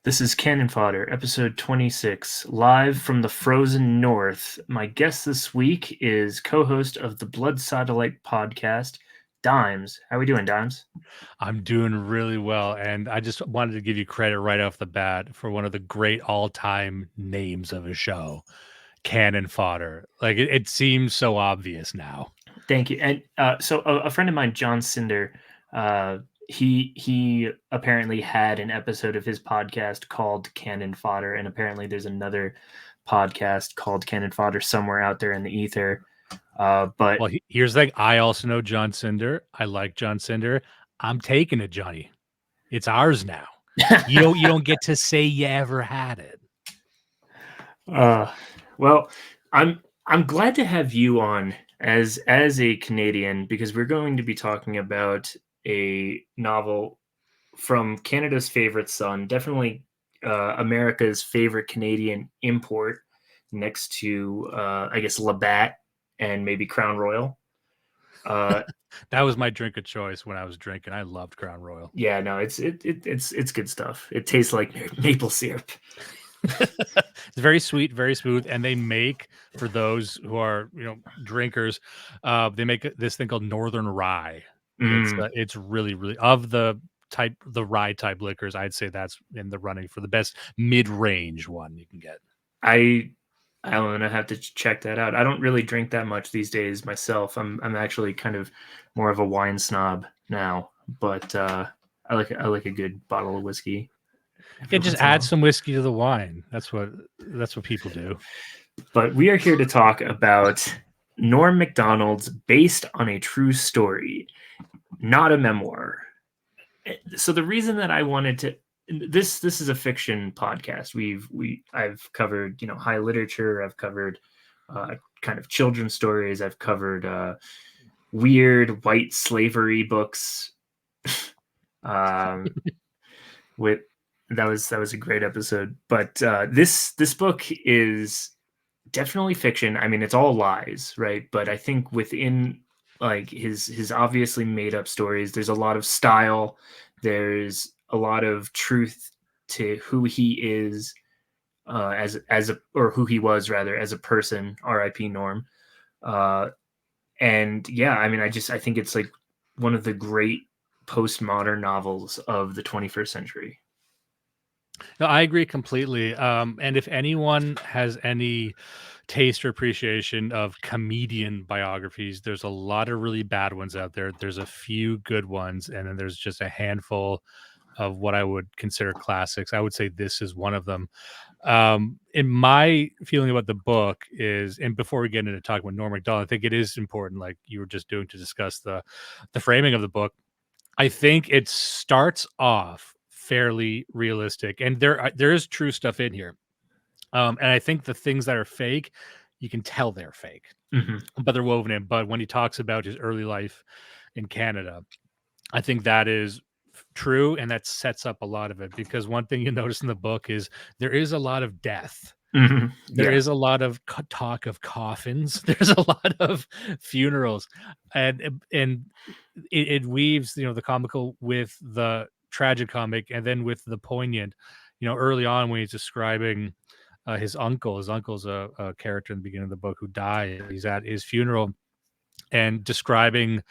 This is Canon Fodder, episode 26, live from the frozen north. My guest this week is co-host of the Blood Satellite podcast, Dimes. How are we doing, Dimes? I'm doing really well, and I just wanted to give you credit right off the bat for one of the great all-time names of a show, Canon Fodder. Like it seems so obvious now. Thank you. And so a friend of mine, John Cinder, uh, he apparently had an episode of his podcast called Canon Fodder, and apparently there's another podcast called Canon Fodder somewhere out there in the ether. But Well, here's the thing. I also know John Cinder. I like John Cinder. I'm taking it, Johnny. It's ours now. You don't get to say you ever had it. Well, I'm glad to have you on as a Canadian because we're going to be talking about a novel from Canada's favorite son, definitely America's favorite Canadian import, next to I guess Labatt and maybe Crown Royal. That was my drink of choice when I was drinking. I loved Crown Royal. Yeah, no, it's good stuff. It tastes like maple syrup. It's very sweet, very smooth, and they make, for those who are drinkers, they make this thing called Northern Rye. It's really, really, of the rye type liquors, I'd say that's in the running for the best mid-range one you can get. I don't know, I have to check that out. I don't really drink that much these days myself. I'm actually kind of more of a wine snob now, but I like a good bottle of whiskey. Yeah, just add some whiskey to the wine. That's what people do. But we are here to talk about Norm MacDonald's Based on a True Story, not a memoir. So the reason that I wanted to this is a fiction podcast. I've covered high literature. I've covered kind of children's stories. I've covered weird white slavery books. With that was a great episode. But this book is definitely fiction. I mean, it's all lies, right? But I think within like his obviously made up stories, there's a lot of style. There's a lot of truth to who he is as a or who he was rather as a person. R.I.P. Norm. And yeah, I mean, I think it's like one of the great postmodern novels of the 21st century. No, I agree completely. And if anyone has any taste or appreciation of comedian biographies, there's a lot of really bad ones out there. There's a few good ones, and then there's just a handful of what I would consider classics. I would say this is one of them. In my feeling about the book is, and before we get into talking about Norm MacDonald, I think it is important, like you were just doing, to discuss the framing of the book. I think it starts off fairly realistic, and there is true stuff in here. And I think the things that are fake, you can tell they're fake, but they're woven in. But when he talks about his early life in Canada, I think that is true, and that sets up a lot of it, because one thing you notice in the book is there is a lot of death. There is a lot of talk of coffins. There's a lot of funerals, and it weaves the comical with the tragicomic, and then with the poignant. Early on when he's describing his uncle. His uncle's a character in the beginning of the book who died. He's at his funeral and describing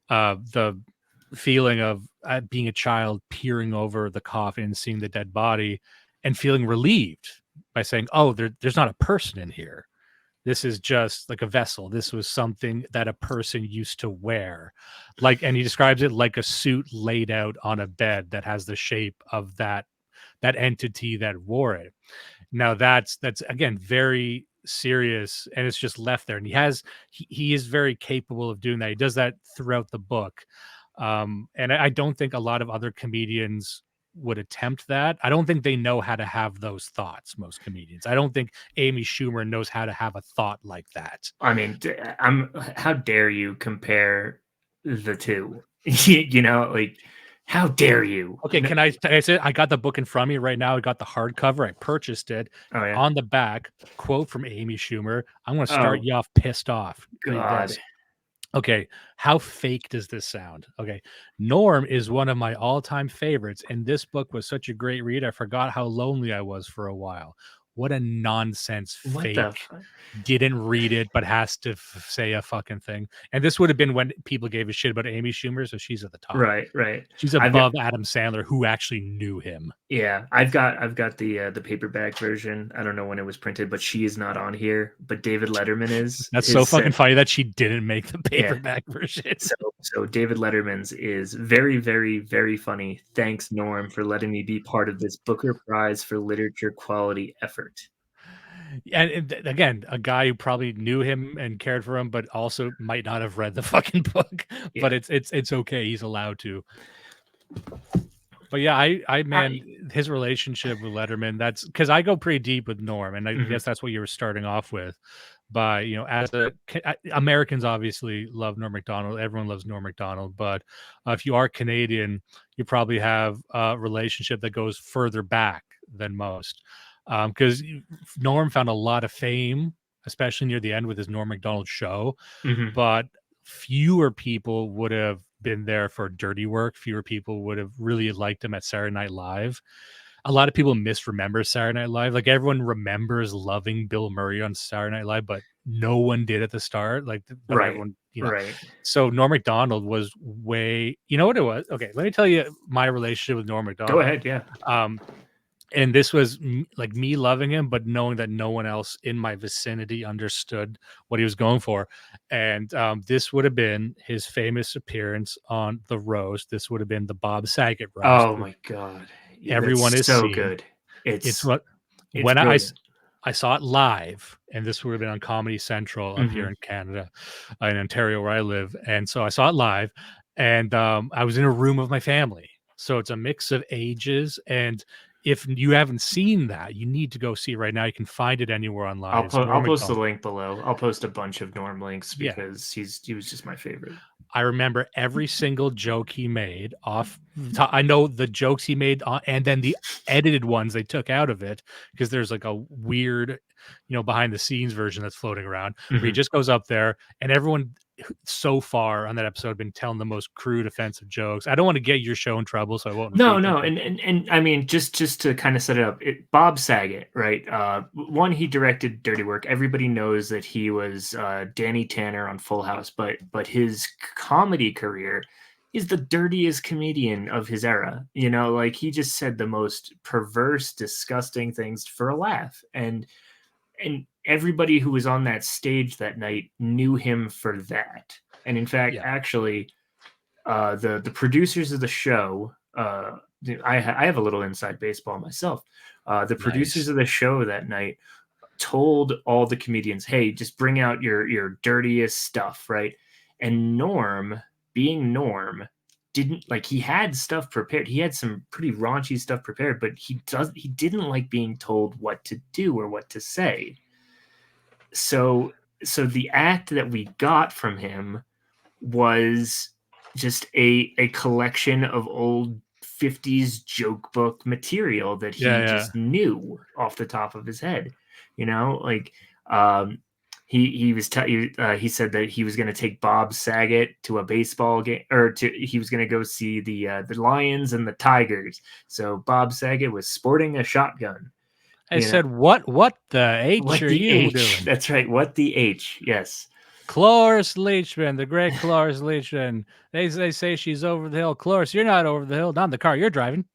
the feeling of being a child, peering over the coffin, seeing the dead body, and feeling relieved by saying, "Oh, there's not a person in here. This is just like a vessel. This was something that a person used to wear." And he describes it like a suit laid out on a bed that has the shape of that entity that wore it. Now that's again very serious, and it's just left there. And he is very capable of doing that. He does that throughout the book. And I don't think a lot of other comedians would attempt that. I don't think they know how to have those thoughts, most comedians. I don't think Amy Schumer knows how to have a thought like that. I mean, how dare you compare the two? Like, how dare you? Okay, can I say I got the book in front of me right now. I got the hardcover. I purchased it. Oh, yeah. On the back, quote from Amy Schumer. I'm going to start you off pissed off. God. Okay, how fake does this sound? Okay, Norm is one of my all-time favorites, and this book was such a great read. I forgot how lonely I was for a while. What a nonsense What the fake. fuck? Didn't read it, but has to say a fucking thing. And this would have been when people gave a shit about Amy Schumer, so she's at the top. Right, right. She's I've got above Adam Sandler, who actually knew him. Yeah, I've got the paperback version. I don't know when it was printed, but she is not on here. But David Letterman is. That's so His fucking set, funny that she didn't make the yeah. paperback version. So David Letterman's is very, very, very funny. Thanks, Norm, for letting me be part of this Booker Prize for Literature quality effort. And again, a guy who probably knew him and cared for him, but also might not have read the fucking book. Yeah. But it's okay. He's allowed to. But yeah, man, his relationship with Letterman, that's because I go pretty deep with Norm, and I guess that's what you were starting off with. By, you know, as Americans obviously love Norm MacDonald. Everyone loves Norm MacDonald, but if you are Canadian, you probably have a relationship that goes further back than most. Because Norm found a lot of fame, especially near the end with his Norm MacDonald show, but fewer people would have been there for dirty work. Fewer people would have really liked him at Saturday Night Live. A lot of people misremember Saturday Night Live. Like, everyone remembers loving Bill Murray on Saturday Night Live, but no one did at the start. Like, but Right, everyone, you know. right. So Norm MacDonald was way, you know what it was? Okay, let me tell you my relationship with Norm MacDonald. Go ahead, yeah. And this was like me loving him, but knowing that no one else in my vicinity understood what he was going for. And this would have been his famous appearance on the roast. This would have been the Bob Saget roast. Oh my god, Everyone is so seen. good. It's what it's when brilliant. I saw it live, and this would have been on Comedy Central up here in Canada, in Ontario, where I live. And so I saw it live, and I was in a room of my family. So it's a mix of ages. And if you haven't seen that, you need to go see it right now. You can find it anywhere online. I'll post the link below. I'll post a bunch of Norm links because he was just my favorite. I remember every single joke he made off. I know the jokes he made, and then the edited ones they took out of it, because there's like a weird, you know, behind the scenes version that's floating around where he just goes up there, and everyone so far on that episode have been telling the most crude, offensive jokes. I don't want to get your show in trouble, so I won't. No, and I mean, just to kind of set it up, Bob Saget, right? One, he directed Dirty Work. Everybody knows that he was Danny Tanner on Full House, but his comedy career is the dirtiest comedian of his era. You know, like, he just said the most perverse, disgusting things for a laugh, and everybody who was on that stage that night knew him for that. And in fact, actually, the producers of the show, I have a little inside baseball myself. The producers of the show that night told all the comedians, "Hey, just bring out your dirtiest stuff," right? And Norm, being Norm, didn't like. He had stuff prepared. He had some pretty raunchy stuff prepared, but he didn't like being told what to do or what to say. So the act that we got from him was just a collection of old 50s joke book material that he just knew off the top of his head. You know, like, he said that he was going to take Bob Saget to a baseball game, or he was going to go see the Lions and the Tigers. So Bob Saget was sporting a shotgun. I said, what the H what are the you H? doing? That's right. What the H? Yes. Cloris Leachman, the great Cloris Leachman. They say she's over the hill. Cloris, you're not over the hill. Not in the car you're driving.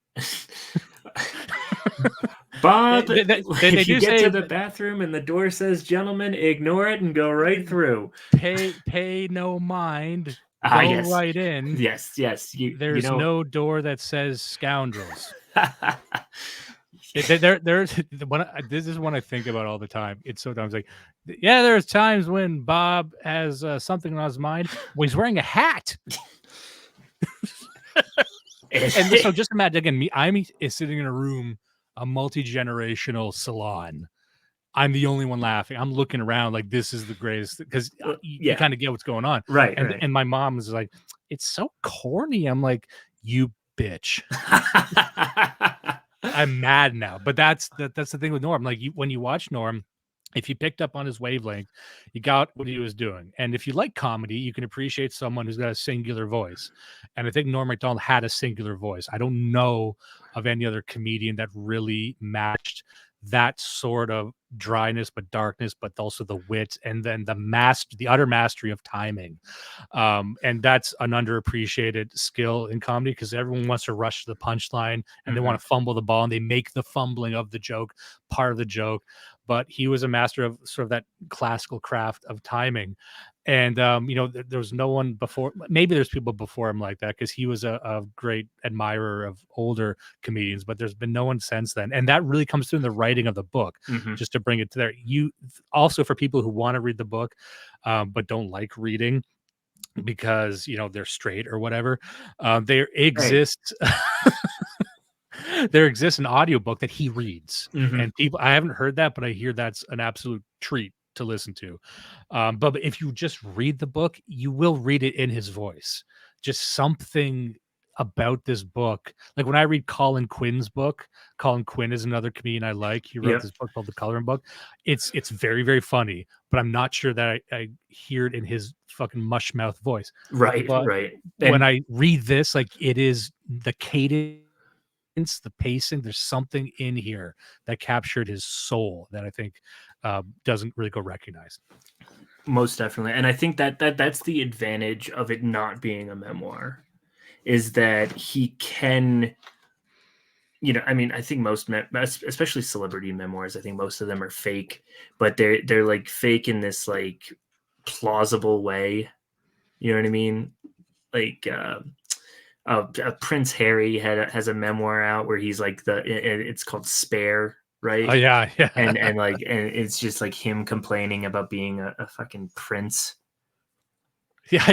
Bob, if you get to the bathroom and the door says "gentlemen," ignore it and go right through. Pay no mind. Go right in. Yes. There's no door that says "scoundrels." There's this is one I think about all the time. It's sometimes like, yeah, there's times when Bob has something on his mind when he's wearing a hat. And so just imagine, again, I'm sitting in a room, a multi-generational salon. I'm the only one laughing. I'm looking around like this is the greatest, because you kind of get what's going on. Right. And my mom is like, it's so corny. I'm like, you bitch. I'm mad now. But that's the thing with Norm. Like, when you watch Norm, if you picked up on his wavelength, you got what he was doing. And if you like comedy, you can appreciate someone who's got a singular voice. And I think Norm MacDonald had a singular voice. I don't know of any other comedian that really matched that sort of dryness, but darkness, but also the wit, and then the utter mastery of timing. And that's an underappreciated skill in comedy, because everyone wants to rush to the punchline and they Mm-hmm. want to fumble the ball, and they make the fumbling of the joke part of the joke. But he was a master of sort of that classical craft of timing. And there was no one before. Maybe there's people before him like that, because he was a great admirer of older comedians, but there's been no one since then. And that really comes through in the writing of the book. Mm-hmm. Just to bring it to there, you also, for people who want to read the book but don't like reading because they're straight or whatever, there Right. exists there exists an audiobook that he reads. Mm-hmm. And people, I haven't heard that, but I hear that's an absolute treat to listen to. But if you just read the book, you will read it in his voice. Just something about this book. Like when I read Colin Quinn's book, Colin Quinn is another comedian I like. He wrote Yep. this book called The Coloring Book. It's very, very funny, but I'm not sure that I hear it in his fucking mush mouth voice. Right. But Right. when And I read this, like, it is the cadence, the pacing, there's something in here that captured his soul that I think doesn't really go recognized. most definitely. And I think that's the advantage of it not being a memoir, is that he can, I mean, I think especially celebrity memoirs, I think most of them are fake, but they're like fake in this like plausible way. You know what I mean? Like Prince Harry has a memoir out where he's like it's called Spare, Oh right? yeah, yeah. And it's just like him complaining about being a fucking prince, Yeah,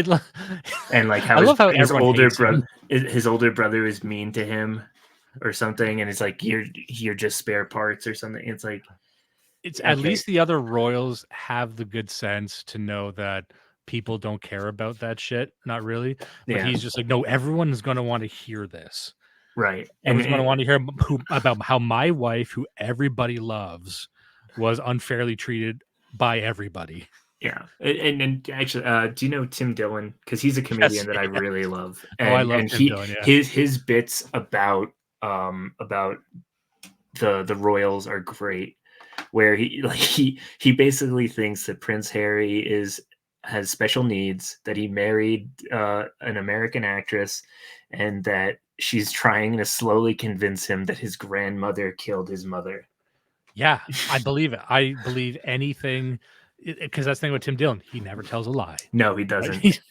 and like I how love how everyone hates him. his older brother is mean to him or something, and it's like you're just spare parts or something. It's like, It's at okay, least the other royals have the good sense to know that people don't care about that shit. Not really. But yeah, he's just like, no, everyone is going to want to hear this. right, Everyone's going to want to hear about how my wife, who everybody loves, was unfairly treated by everybody. yeah, and actually, do you know Tim Dillon? Because he's a Yes, comedian that I yeah. really love, Oh, I and love Tim Dillon. Yeah. his bits about the royals are great, where he basically thinks that Prince Harry has special needs, that he married an American actress, and that she's trying to slowly convince him that his grandmother killed his mother. Yeah, I believe it. I believe anything, because that's the thing with Tim Dillon. He never tells a lie. No, he Right? doesn't.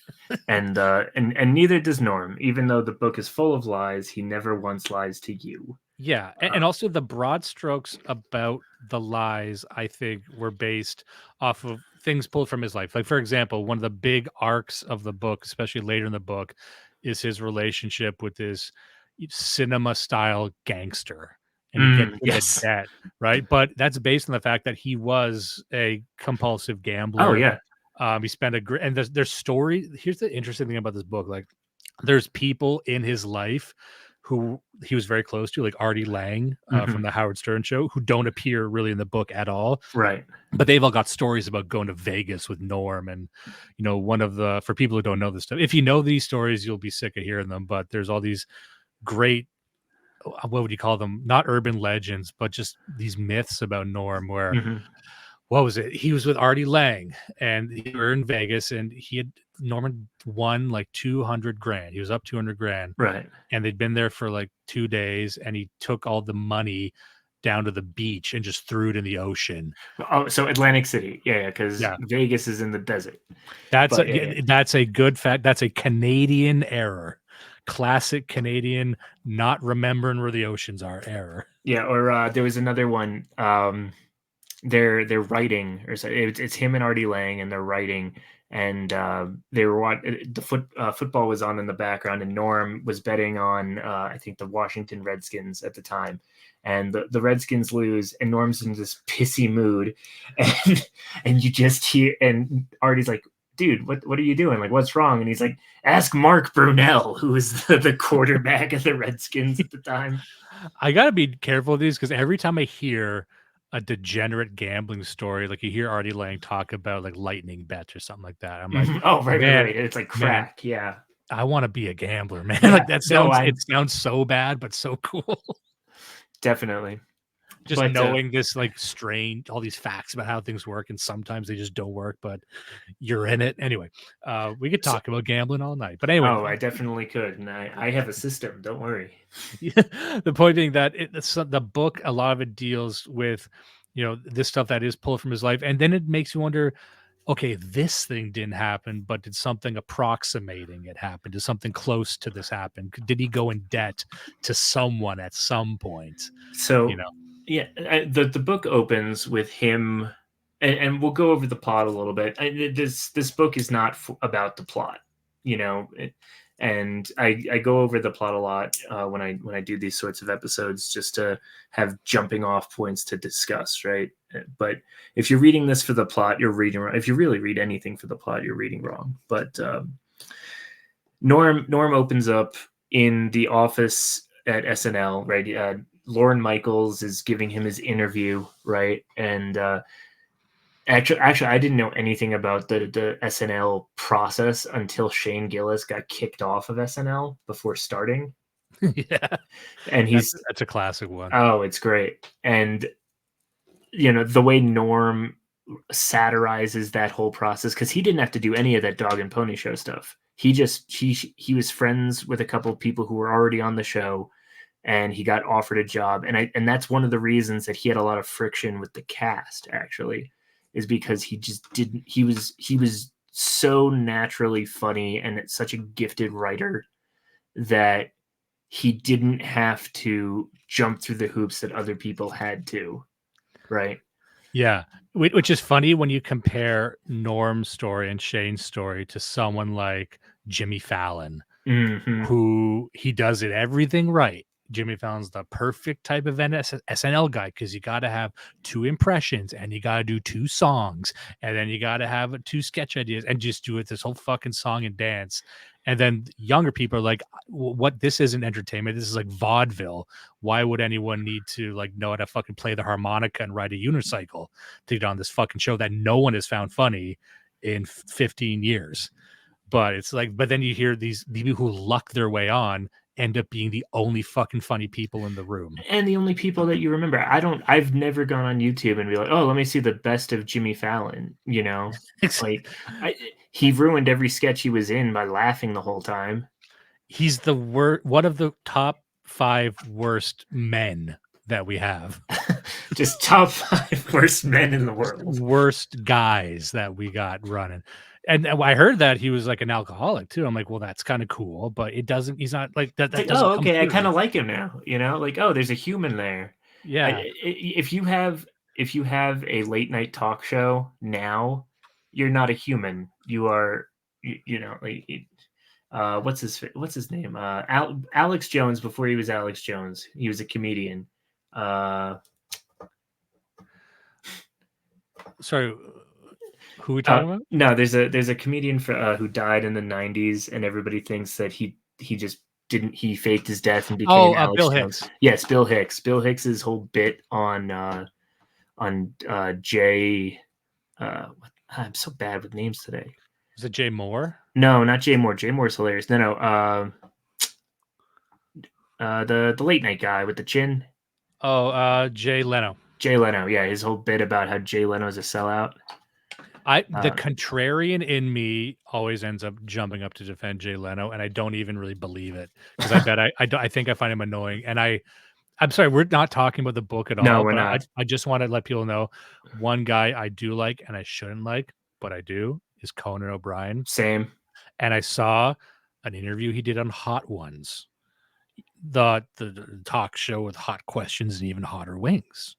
And neither does Norm. Even though the book is full of lies, he never once lies to you. Yeah, and also the broad strokes about the lies, I think, were based off of things pulled from his life. Like, for example, one of the big arcs of the book, especially later in the book, is his relationship with this cinema style gangster, and he gets into Yes. debt, right? But that's based on the fact that he was a compulsive Oh gambler. yeah. He spent and there's story. Here's the interesting thing about this book: like, there's people in his life who he was very close to, like Artie Lang from Hmm. the Howard Stern show, who don't appear really in the book at all. Right. But they've all got stories about going to Vegas with Norm. And, one of the, for people who don't know this stuff, if you know these stories, you'll be sick of hearing them. But there's all these great, what would you call them? Not urban legends, but just these myths about Norm where, Hmm. what was it? He was with Artie Lang and they were in Vegas, and Norman won like 200 grand. He was up 200 grand, Right. and they'd been there for like 2 days, and he took all the money down to the beach and just threw it in the ocean. Oh, so Atlantic City. Yeah, yeah, because Yeah. Vegas is in the desert. That's But yeah. that's a good fact. That's a Canadian error. Classic Canadian not remembering where the oceans are error. Yeah, or there was another one. They're writing, or so it's him and Artie Lang, and they're writing, and they were football was on in the background, and Norm was betting on I think the Washington Redskins at the time, and the Redskins lose, and Norm's in this pissy mood, and you just hear, and Artie's like, dude, what are you doing? Like, what's wrong? And he's like, ask Mark Brunell, who was the quarterback of the Redskins at the time. I gotta be careful with these, because every time I hear a degenerate gambling story, like you hear Artie Lang talk about like lightning bets or something like that. I'm like, Oh, man, right. It's like man, crack. Yeah. I want to be a gambler, man. Yeah. Like that No, sounds, it sounds so bad, but so cool. definitely. Just But knowing this like strange, all these facts about how things work, and sometimes they just don't work, but you're in it anyway. We could so, talk about gambling all night, but anyway, oh, I definitely could. And I have a system. Don't worry. the point being that the book, a lot of it deals with, this stuff that is pulled from his life, and then it makes you wonder, okay, this thing didn't happen, but did something approximating it happen? Did something close to this happen? Did he go in debt to someone at some point? You So, know, yeah, the book opens with him, and we'll go over the plot a little bit. This book is not about the plot, you know, and I go over the plot a lot when I do these sorts of episodes, just to have jumping off points to discuss, right? But if you're reading this for the plot, you're reading wrong. If you really read anything for the plot, you're reading wrong. But Norm opens up in the office at SNL, right? Lorne Michaels is giving him his interview, right? And actually, I didn't know anything about the SNL process until Shane Gillis got kicked off of SNL before starting, yeah, and that's he's that's a classic one. oh, it's great. And the way Norm satirizes that whole process, because he didn't have to do any of that dog and pony show stuff. He was friends with a couple of people who were already on the show, and he got offered a job. And that's one of the reasons that he had a lot of friction with the cast, actually, is because he just didn't he was so naturally funny and such a gifted writer that he didn't have to jump through the hoops that other people had to, right? Yeah, which is funny when you compare Norm's story and Shane's story to someone like Jimmy Fallon, Hmm. who he does it everything right. Jimmy Fallon's the perfect type of SNL guy because you got to have two impressions and you got to do two songs and then you got to have two sketch ideas and just do it this whole fucking song and dance. And then younger people are like, "What? This isn't entertainment. This is like vaudeville. Why would anyone need to like know how to fucking play the harmonica and ride a unicycle to get on this fucking show that no one has found funny in 15 years?" But it's like, but then you hear these people who luck their way on end up being the only fucking funny people in the room. And the only people that you remember, I've never gone on YouTube and be like, oh, let me see the best of Jimmy Fallon. Like he ruined every sketch he was in by laughing the whole time. He's the one of the top 5 worst men that we have. Just top 5 worst men in the world. Worst guys that we got running. And I heard that he was like an alcoholic too. I'm like, well, that's kind of cool, but he's not like that. It's That like, doesn't oh, come okay, I kind through. of like him now. Like, oh, there's a human there. Yeah. If you have a late night talk show now, you're not a human. You are, like, what's his name? Alex Jones. Before he was Alex Jones, he was a comedian. Sorry, who are we talking about? No, there's a comedian who died in the '90s, and everybody thinks that he just didn't he faked his death and became Oh, Alex Bill Jones. Hicks. Yes, Bill Hicks. Bill Hicks's whole bit on Jay. I'm so bad with names today. Is it Jay Moore? No, not Jay Moore. Jay Moore's hilarious. No, no. The late night guy with the chin. Oh, Jay Leno. Jay Leno. Yeah, his whole bit about how Jay Leno is a sellout. The contrarian in me always ends up jumping up to defend Jay Leno, and I don't even really believe it because I think I find him annoying. And I'm sorry, we're not talking about the book at No, all, we're but not. I just want to let people know one guy I do like and I shouldn't like, but I do is Conan O'Brien. Same. And I saw an interview he did on Hot Ones, the talk show with hot questions and even hotter wings.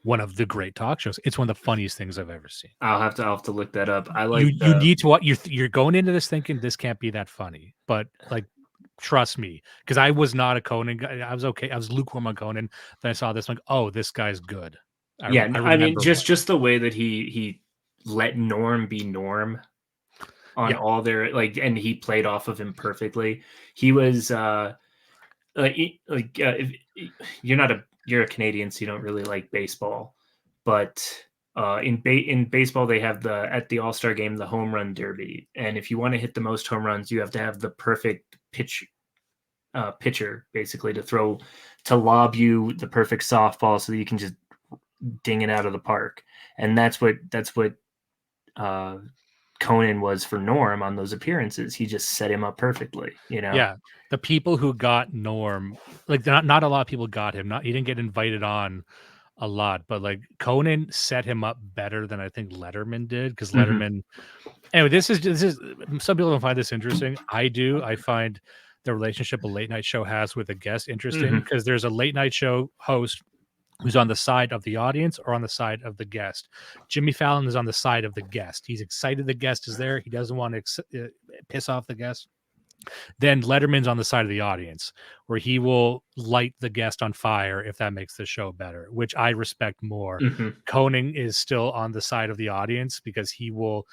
One of the great talk shows. It's one of the funniest things I've ever seen. I'll have to look that up. I like You need to what you're going into this thinking this can't be that funny, but like trust me, because I was not a Conan guy. I was okay. I was lukewarm on Conan. Then I saw this, I'm like, oh, this guy's good. Yeah, I I mean, remember what. just the way that he let Norm be Norm on Yeah, all their and he played off of him perfectly. He was like if, you're a Canadian, so you don't really like baseball, but in baseball they have at the All-Star game the home run derby, and if you want to hit the most home runs, you have to have the perfect pitcher basically to lob you the perfect softball so that you can just ding it out of the park. And that's what Conan was for Norm on those appearances. He just set him up perfectly, you know? Yeah, the people who got Norm, like not a lot of people got him. Not he didn't get invited on a lot, but like Conan set him up better than I think Letterman did because Mm-hmm. Letterman. Anyway, this is some people don't find this interesting. I do. I find the relationship a late night show has with a guest interesting Mm-hmm. because there's a late night show host who's on the side of the audience or on the side of the guest. Jimmy Fallon is on the side of the guest. He's excited the guest is there. He doesn't want to piss off the guest. Then Letterman's on the side of the audience, where he will light the guest on fire if that makes the show better, which I respect more. Mm-hmm. Conan is still on the side of the audience because he will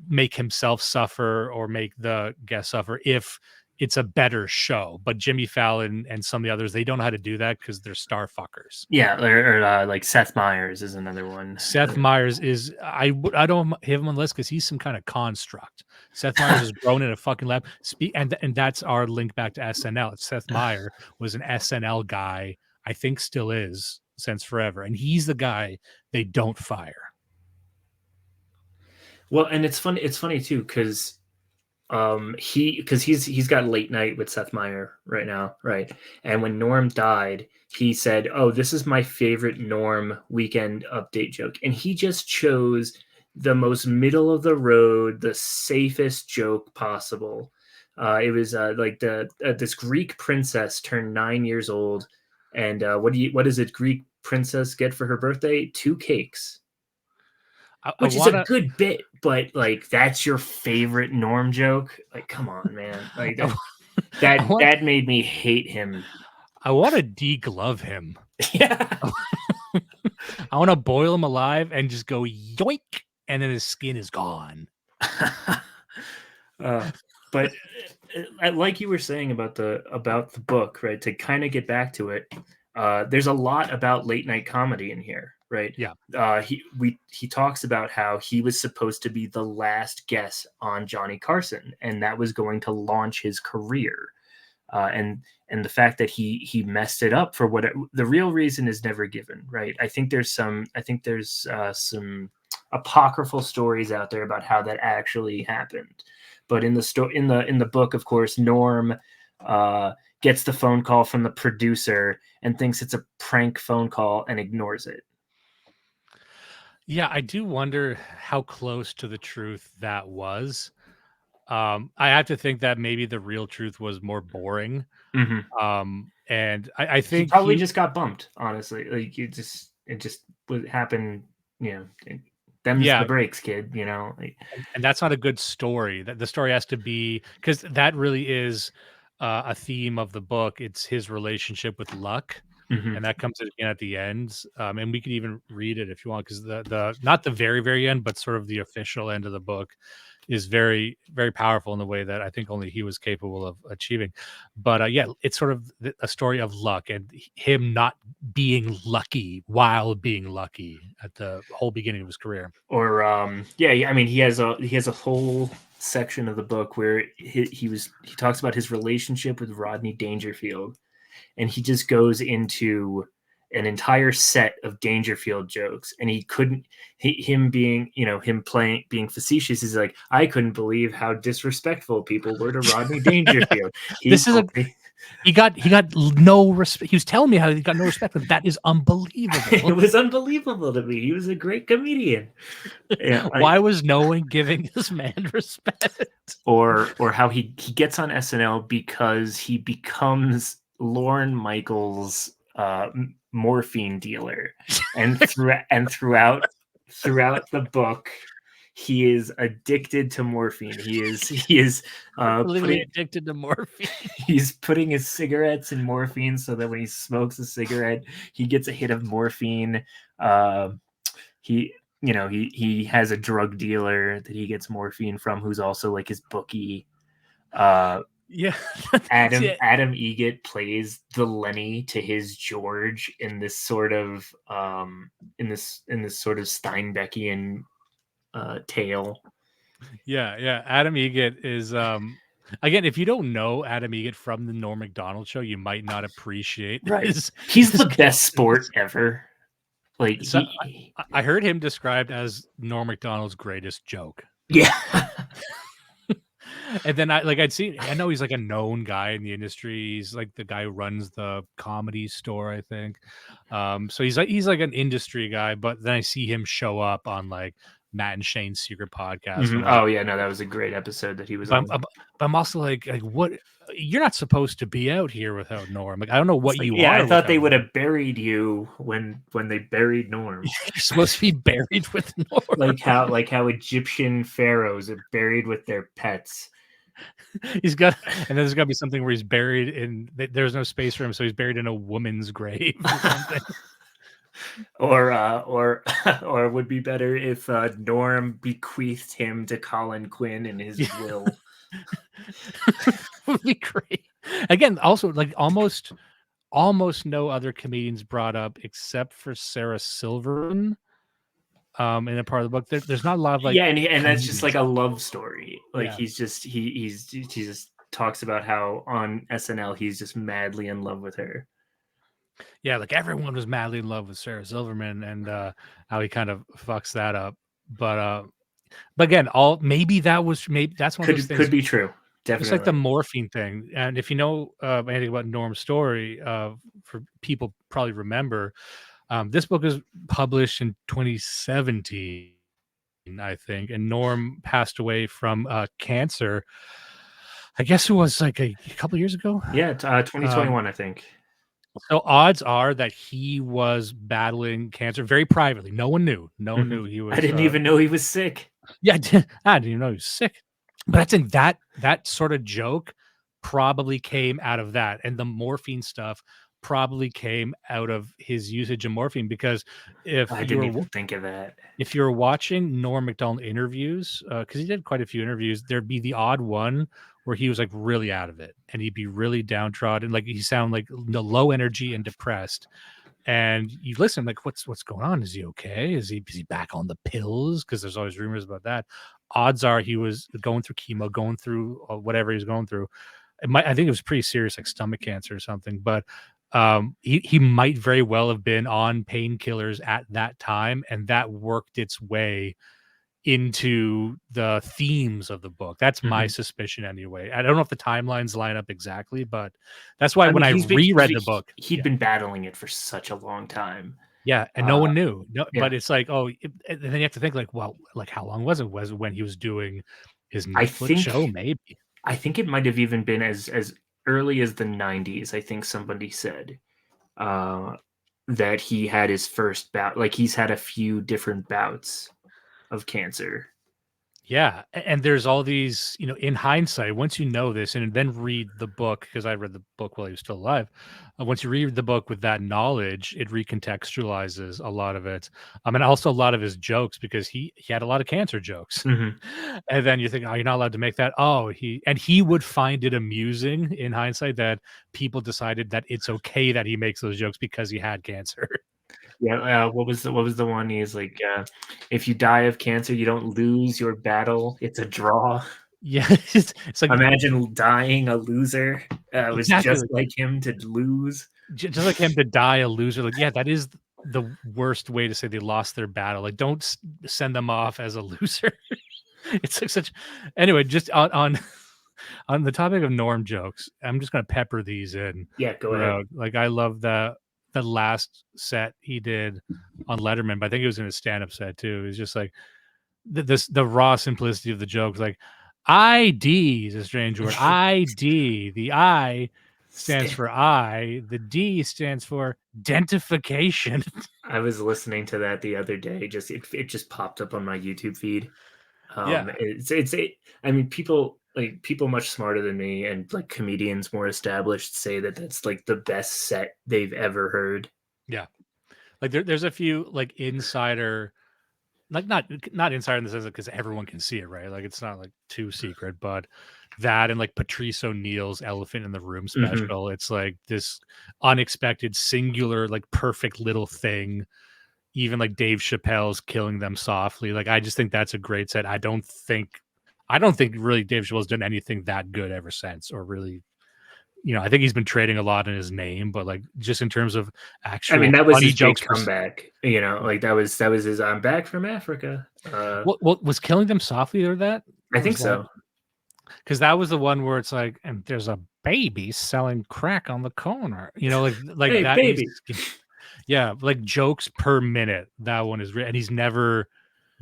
make himself suffer or make the guest suffer if it's a better show. But Jimmy Fallon and some of the others, they don't know how to do that because they're star fuckers. Yeah, or like Seth Meyers is another one. Seth Meyers is I don't have him on the list because he's some kind of construct. Seth Meyers is grown in a fucking lab. And that's our link back to SNL. Seth Meyers was an SNL guy, I think still is since forever, and he's the guy they don't fire. Well, and it's funny too because he's got Late Night with Seth Meyers right now, right? And when Norm died, he said, "Oh, this is my favorite Norm Weekend Update joke," and he just chose the most middle of the road, the safest joke possible. It was like this Greek princess turned 9 years old, and what does a Greek princess get for her birthday? 2 cakes. I Which is a want to good bit, but like that's your favorite Norm joke? Like, come on, man. Like I, that made me hate him. I want to deglove him. Yeah. I want to boil him alive and just go yoink, and then his skin is gone. But like you were saying about the book, right? To kind of get back to it, there's a lot about late night comedy in here, right? Yeah. He talks about how he was supposed to be the last guest on Johnny Carson, and that was going to launch his career. And the fact that he messed it up for the real reason is never given, right? I think there's some apocryphal stories out there about how that actually happened. But in the book, of course, Norm gets the phone call from the producer and thinks it's a prank phone call and ignores it. Yeah, I do wonder how close to the truth that was. I have to think that maybe the real truth was more boring. Mm-hmm. And I He think probably just got bumped, honestly. Like it just would happen, you know. Them's the breaks, kid, you know. Like, and that's not a good story. That the story has to be because that really is a theme of the book. It's his relationship with luck. mm-hmm. And that comes again at the end. And we could even read it if you want, because the not the very, very end, but sort of the official end of the book is very, very powerful in the way that I think only he was capable of achieving. But yeah, it's sort of a story of luck and him not being lucky while being lucky at the whole beginning of his career. Or yeah, I mean he has a whole section of the book where he talks about his relationship with Rodney Dangerfield, and he just goes into an entire set of Dangerfield jokes, and him being, you know, him being facetious is like, I couldn't believe how disrespectful people were to Rodney Dangerfield. He got no respect. He was telling me how he got no respect, but that is unbelievable. It was unbelievable to me. He was a great comedian. Yeah, why was no one giving this man respect? Or how he gets on SNL because he becomes Lorne Michaels' morphine dealer, and throughout the book, he is addicted to morphine. He is Literally addicted to morphine. He's putting his cigarettes in morphine so that when he smokes a cigarette, he gets a hit of morphine. He has a drug dealer that he gets morphine from, who's also like his bookie. Yeah, Adam Egget plays the Lenny to his George in this sort of in this sort of Steinbeckian tale. Yeah. Adam Egget is again, if you don't know Adam Egget from the Norm MacDonald show, you might not appreciate Right. his He's his the best sport contents. ever. Like So he I heard him described as Norm MacDonald's greatest joke. yeah. And then I know he's like a known guy in the industry. He's like the guy who runs the comedy store, I think. So he's like an industry guy, but then I see him show up on like Matt and Shane's secret podcast. And I'm like, Oh yeah, no, that was a great episode that he was but on. I'm also like what, you're not supposed to be out here without Norm. Like I don't know It's what like, you yeah, I are thought they without would Norm. have buried you when they buried Norm. You're supposed to be buried with Norm. like how Egyptian pharaohs are buried with their pets. He's got, and there's got to be something where he's buried in. There's no space for him, so he's buried in a woman's grave or something. or or would be better if Norm bequeathed him to Colin Quinn in his will. Would be great. Again, also like almost no other comedians brought up except for Sarah Silverman. In a part of the book, there's not a lot of like and that's just like comedians. a love story. Like Yeah. he just talks about how on SNL he's just madly in love with her. Yeah, like everyone was madly in love with Sarah Silverman, and how he kind of fucks that up. But again, maybe that's one of those things. Could be true. It's like the Definitely. morphine thing. And if you know anything about Norm's story, for people probably remember, this book was published in 2017, I think, and Norm passed away from cancer. I guess it was like a couple years ago. Yeah, 2021, I think. So odds are that he was battling cancer very privately. No one knew. No one knew he I was. didn't even know he was sick. Yeah, I didn't even know he was sick. But I think that sort of joke probably came out of that, and the morphine stuff probably came out of his usage of morphine. Because I didn't even think of that. if you're watching Norm MacDonald interviews, because he did quite a few interviews, there'd be the odd one where he was like really out of it, and he'd be really downtrodden, like he sound like low energy and depressed. And you listen, like, what's going on? Is he okay? Is he back on the pills? Because there's always rumors about that. Odds are he was going through chemo, going through whatever he was going through. I think it was pretty serious, like stomach cancer or something. But he might very well have been on painkillers at that time, and that worked its way into the themes of the book. That's my suspicion anyway. I don't know if the timelines line up exactly, but that's why I when mean, I reread the book, he'd been battling it for such a long time. yeah, and no one knew. No, Yeah. but it's like, and then you have to think like, well, like how long was it? Was it when he was doing his Netflix show? Maybe. I think it might have even been as early as the 90s. I think somebody said that he had his first bout. Like he's had a few different bouts of cancer. Yeah, and there's all these, in hindsight, once you know this, and then read the book, because I read the book while he was still alive. Once you read the book with that knowledge, it recontextualizes a lot of it, and also a lot of his jokes, because he had a lot of cancer jokes, and then you think, oh, you're not allowed to make that. Oh, he would find it amusing in hindsight that people decided that it's okay that he makes those jokes because he had cancer. Yeah, what was the one? He's like, if you die of cancer, you don't lose your battle; it's a draw. Yeah, it's like, imagine dying a loser. It was exactly, just like him to lose. just like him to die a loser. Like, yeah, that is the worst way to say they lost their battle. Like, don't send them off as a loser. It's like such. Anyway, just on on the topic of Norm jokes, I'm just gonna pepper these in. Yeah, go ahead. Like, I love the last set he did on Letterman, but I think it was in his stand-up set too. It's just like the raw simplicity of the jokes. Like, ID is a strange word. ID. The I stands for I. The D stands for dentification. I was listening to that the other day. It just popped up on my YouTube feed. Yeah. I mean, people much smarter than me and like comedians more established say that that's like the best set they've ever heard. Yeah. Like there's a few like insider, like not insider in the sense because everyone can see it, right? Like it's not like too secret, but that and like Patrice O'Neal's Elephant in the Room special, it's like this unexpected, singular, like perfect little thing even like Dave Chappelle's Killing Them Softly. Like I just think that's a great set. I don't think really Dave Chappelle's done anything that good ever since, or really, I think he's been trading a lot in his name, but like just in terms of I mean, actual that was funny his big jokes. comeback. Like that was his "I'm back from Africa." What was Killing Them Softly or that? I Or think was that, so. because that was the one where it's like, and there's a baby selling crack on the corner, like Hey, that. baby. Yeah, like jokes per minute. That one is, and he's never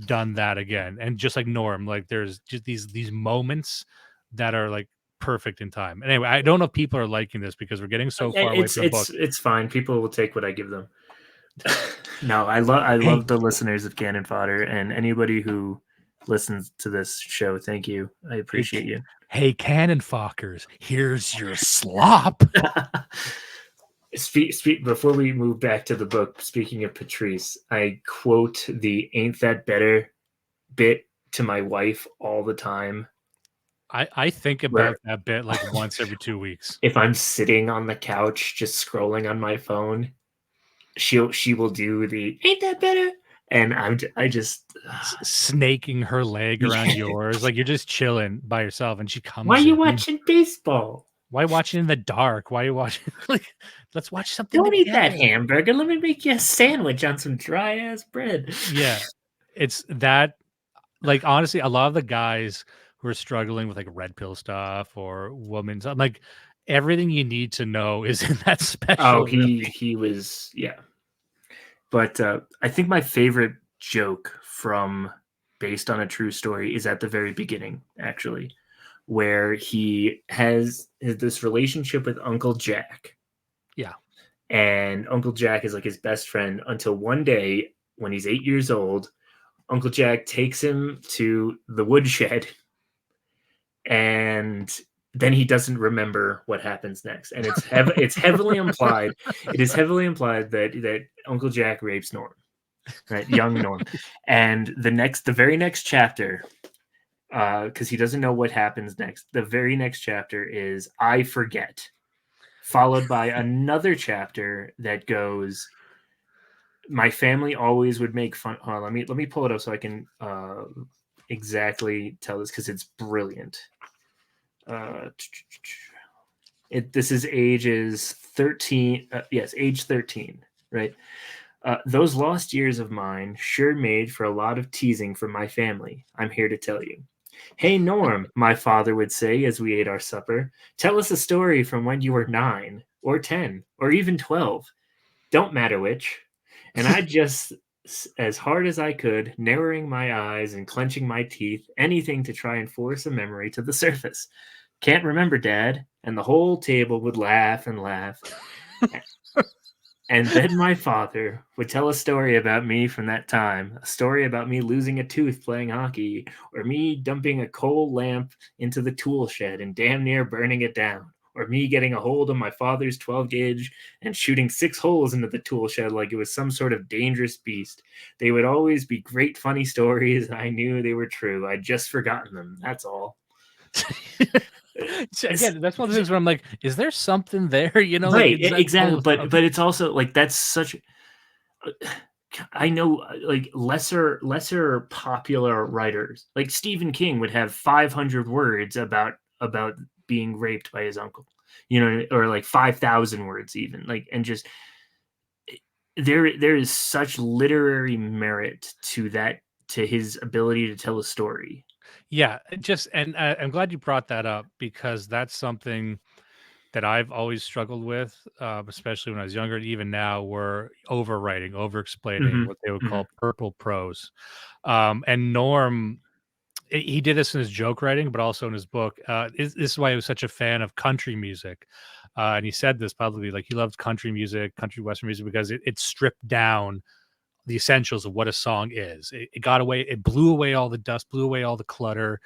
done that again. And just like Norm, like there's just these moments that are like perfect in time. And anyway, I don't know if people are liking this because we're getting so far away It's from the book. it's fine. People will take what I give them. No, I love Hey, the listeners of Canon Fodder and anybody who listens to this show. Thank you. I hey, appreciate you. hey, cannon fockers, here's your slop. Before we move back to the book, speaking of Patrice, I quote the "Ain't that better" bit to my wife all the time. I think Where about that bit like once every 2 weeks. if I'm sitting on the couch just scrolling on my phone, she will do the "Ain't that better," and I just Snaking her leg around yours, like you're just chilling by yourself, and she why are comes you in. watching baseball? Why watching in the dark? Why are you watching? Like, let's watch something Don't eat that together. hamburger. Let me make you a sandwich on some dry ass bread. Yeah, it's that. Like honestly, a lot of the guys who are struggling with like red pill stuff or women's, I'm like, everything you need to know is in that Oh, special. he was, yeah. But I think my favorite joke from based on a true story is at the very beginning, actually, where he has this relationship with Uncle Jack. Yeah. And Uncle Jack is like his best friend until one day when he's 8 years old, Uncle Jack takes him to the woodshed and then he doesn't remember what happens next. And it's heavily implied. It is heavily implied that Uncle Jack rapes Norm, right? Young Norm. And the very next chapter, because he doesn't know what happens next. The very next chapter is "I forget," followed by another chapter that goes, "My family always would make fun." Let me pull it up so I can exactly tell this because it's brilliant. Uh, this is ages 13. Yes, age 13. Right. Those lost years of mine sure made for a lot of teasing from my family, I'm here to tell you. "Hey, Norm," my father would say as we ate our supper, "tell us a story from when you were 9, or 10, or even 12. Don't matter which." And I just, as hard as I could, narrowing my eyes and clenching my teeth, anything to try and force a memory to the surface. "Can't remember, Dad." And the whole table would laugh and laugh. And then my father would tell a story about me from that time, a story about me losing a tooth playing hockey, or me dumping a coal lamp into the tool shed and damn near burning it down, or me getting a hold of my father's 12 gauge and shooting 6 holes into the tool shed like it was some sort of dangerous beast. They would always be great, funny stories, and I knew they were true. I'd just forgotten them. That's all. So again, that's one of the things where I'm like, is there something there? Like Right, is that exactly. full of But it's also like that's such. I know, like lesser popular writers like Stephen King would have 500 words about being raped by his uncle, or like 5,000 words even, like, and just there is such literary merit to that, to his ability to tell a story. Yeah, just and I'm glad you brought that up because that's something that I've always struggled with, especially when I was younger, and even now, were overwriting, over-explaining, Hmm. what they would Hmm. call purple prose. And Norm, he did this in his joke writing, but also in his book. This is why he was such a fan of country music. And he said this publicly, like he loved country music, country western music, because it stripped down the essentials of what a song is. It got away, it blew away all the dust, blew away all the clutter,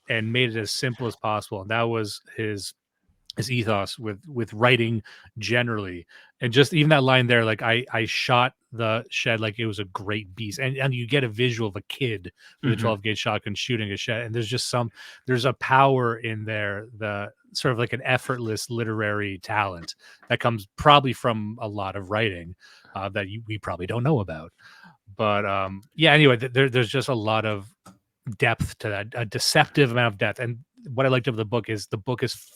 and made it as simple as possible. And that was his ethos with writing generally. And just even that line there, like I shot the shed like it was a great beast, and you get a visual of a kid with a Hmm. 12 gauge shotgun shooting a shed, and there's a power in there, the sort of like an effortless literary talent that comes probably from a lot of writing that we probably don't know about. But yeah, anyway, there's just a lot of depth to that, a deceptive amount of depth. And what I liked of the book is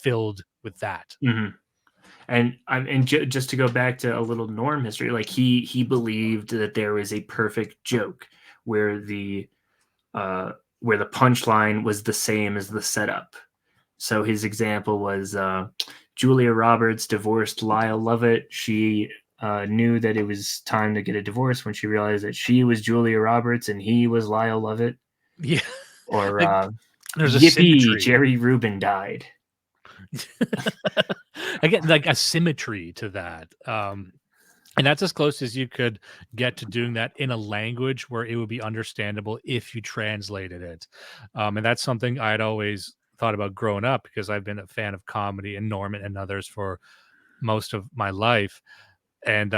filled with that. Mm-hmm. And just to go back to a little Norm history, like he believed that there was a perfect joke where the punchline was the same as the setup. So his example was Julia Roberts divorced Lyle Lovett. She knew that it was time to get a divorce when she realized that she was Julia Roberts and he was Lyle Lovett. Yeah, Or like there's a yippee, symmetry. Jerry Rubin died. Again, like a symmetry to that. And that's as close as you could get to doing that in a language where it would be understandable if you translated it. And that's something I'd always thought about growing up because I've been a fan of comedy and Norman and others for most of my life. And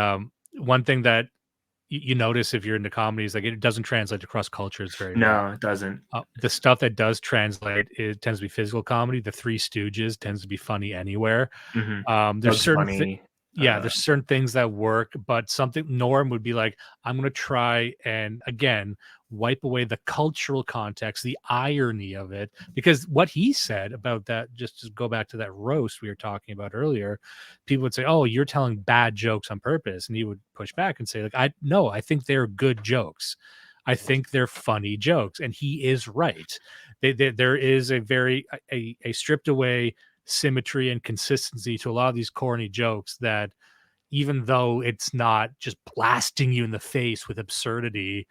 one thing that you notice if you're into comedy is like it doesn't translate across cultures very well. No, it doesn't. The stuff that does translate, it tends to be physical comedy. The Three Stooges tends to be funny anywhere. Mm-hmm. There's Bugs certain Bunny. yeah, there's certain things that work, but something Norm would be like, I'm gonna try and again wipe away the cultural context, the irony of it, because what he said about that, just to go back to that roast we were talking about earlier, people would say, "Oh, you're telling bad jokes on purpose," and he would push back and say, "Like, I think they're good jokes. I think they're funny jokes," and he is right. There is a very a stripped away symmetry and consistency to a lot of these corny jokes that even though it's not just blasting you in the face with absurdity,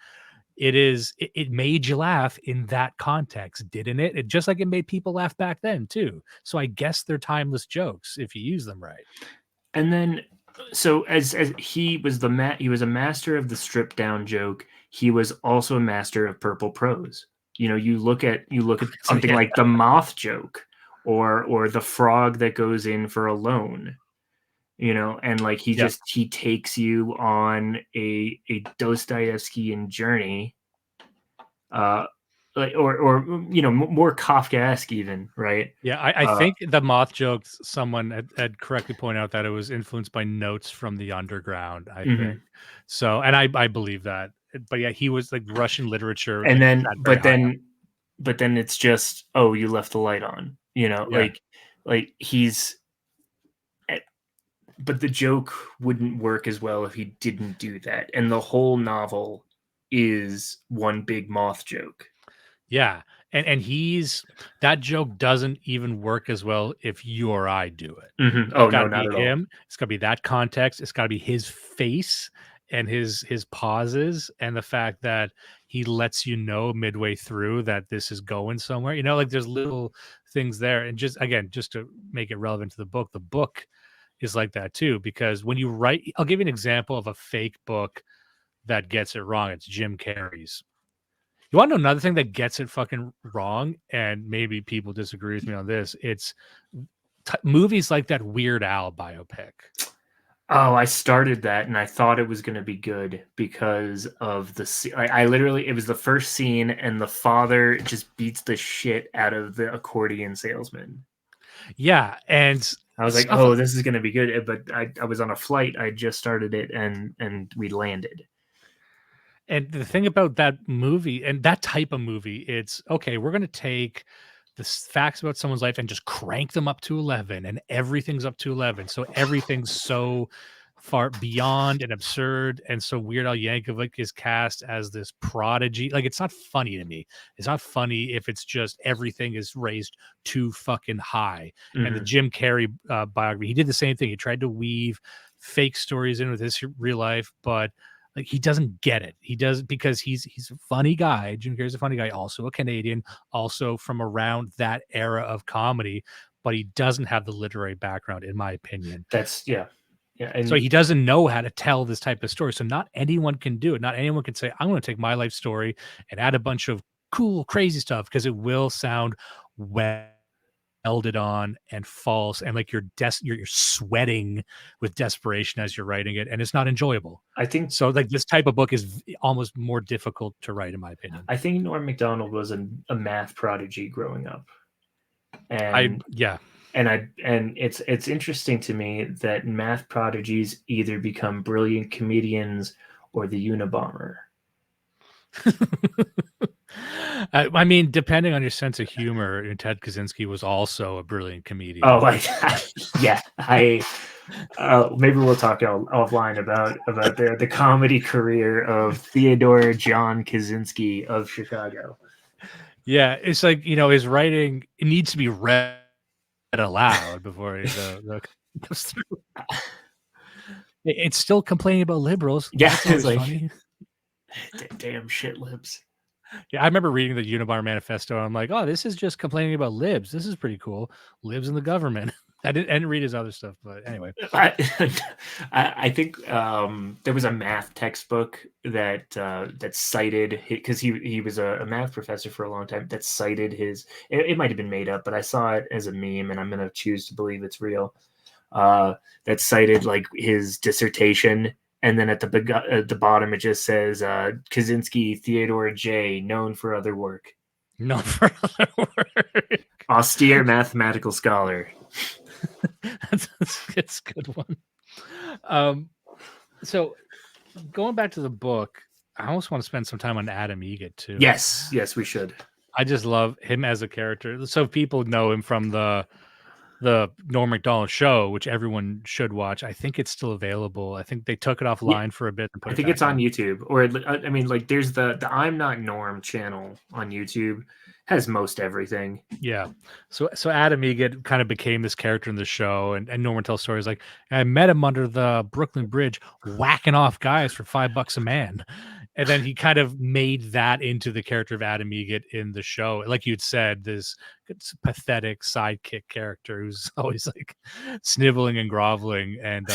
it made you laugh in that context, didn't it? It just like it made people laugh back then too. So I guess they're timeless jokes if you use them right. And then, so as he was he was a master of the stripped down joke. He was also a master of purple prose. You look at Oh something yeah. like the moth joke, or the frog that goes in for a loan. And like Yeah. he takes you on a Dostoevskian journey, uh, like more Kafkaesque even, right? Yeah, I Uh, think the moth jokes, someone had correctly pointed out that it was influenced by notes from the underground, I think. mhm. So, and I believe that. But yeah, he was like Russian literature, And like then, that very high up. but then it's just, oh, you left the light on, Yeah. like he's, eh, but the joke wouldn't work as well if he didn't do that. And the whole novel is one big moth joke. Yeah. And he's that joke doesn't even work as well if you or I do it. Mhm. It's Oh, no, gotta not be at all. him. It's gotta be that context. It's gotta be his face and his pauses and the fact that he lets you know midway through that this is going somewhere. Like there's little things there. And just again, just to make it relevant to the book is like that too. Because when you write, I'll give you an example of a fake book that gets it wrong. It's Jim Carrey's. You want to know another thing that gets it fucking wrong, and maybe people disagree with me on this? It's movies like that Weird Al biopic. Oh, I started that and I thought it was going to be good because of I literally, it was the first scene and the father just beats the shit out of the accordion salesman. Yeah, and I was like, stuff. oh, this is going to be good. But I was on a flight. I just started it and we landed. And the thing about that movie and that type of movie, it's okay. We're gonna take the facts about someone's life and just crank them up to 11, and everything's up to 11. So everything's so far beyond and absurd, and so Weird Al Yankovic is cast as this prodigy. Like it's not funny to me. It's not funny if it's just everything is raised too fucking high. And the Hmm. Jim Carrey biography, he did the same thing. He tried to weave fake stories in with his real life, but like he doesn't get it. He does because he's a funny guy. Jim Carrey's a funny guy, also a Canadian, also from around that era of comedy, but he doesn't have the literary background, in my opinion. That's, yeah. Yeah. So And he doesn't know how to tell this type of story. So not anyone can do it. Not anyone can say, I'm going to take my life story and add a bunch of cool, crazy stuff because it will sound welded on and false and like you're sweating with desperation as you're writing it and it's not enjoyable. I think, So like this type of book is almost more difficult to write in my opinion. I think Norm MacDonald was a math prodigy growing up. I And Yeah. it's interesting to me that math prodigies either become brilliant comedians or the Unabomber. I mean, depending on your sense of humor, Ted Kaczynski was also a brilliant Oh, comedian. yeah, maybe we'll talk offline about the comedy career of Theodore John Kaczynski of Chicago. Yeah, it's like, his writing, it needs to be read aloud before the goes through. It's still complaining about liberals. Yeah, That's it's always like, funny. damn shit libs. Yeah, I remember reading the Unibar Manifesto, and I'm like, "Oh, this is just complaining about libs. This is pretty cool. Libs in the government." I didn't read his other stuff, but anyway. I think there was a math textbook that cited, because he was a math professor for a long time, that cited his. It might have been made up, but I saw it as a meme, and I'm gonna choose to believe it's real. That cited like his dissertation, and then at the bottom it just says Kaczynski Theodore J, known for other work, No further work. austere mathematical scholar. That's a good one. So going back to the book, I almost want to spend some time on Adam Egget too. Yes, we should. I just love him as a character. So people know him from the Norm MacDonald show, which everyone should watch. I think it's still available. I think they took it Yeah, offline for a bit and put I it think back it's on on. YouTube, or I mean, like there's the I'm Not Norm channel on YouTube, has most everything. Yeah. So Adam Egget kind of became this character in the show, and Norman tells stories like, I met him under the Brooklyn Bridge whacking off guys for $5 a man. And then he kind of made that into the character of Adam Egget in the show. Like you'd said, this pathetic sidekick character who's always like sniveling and groveling. And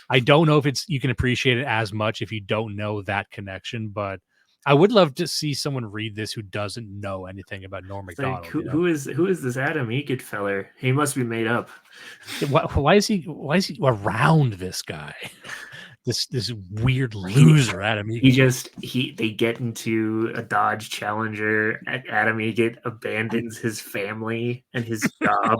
I don't know if you can appreciate it as much if you don't know that connection, but I would love to see someone read this who doesn't know anything about Norm It's like, MacDonald. who is this Adam Egget feller? He must be made up. Why is he around this guy? This weird loser, Adam Egget. They get into a Dodge Challenger. Adam Egget abandons his family and his job,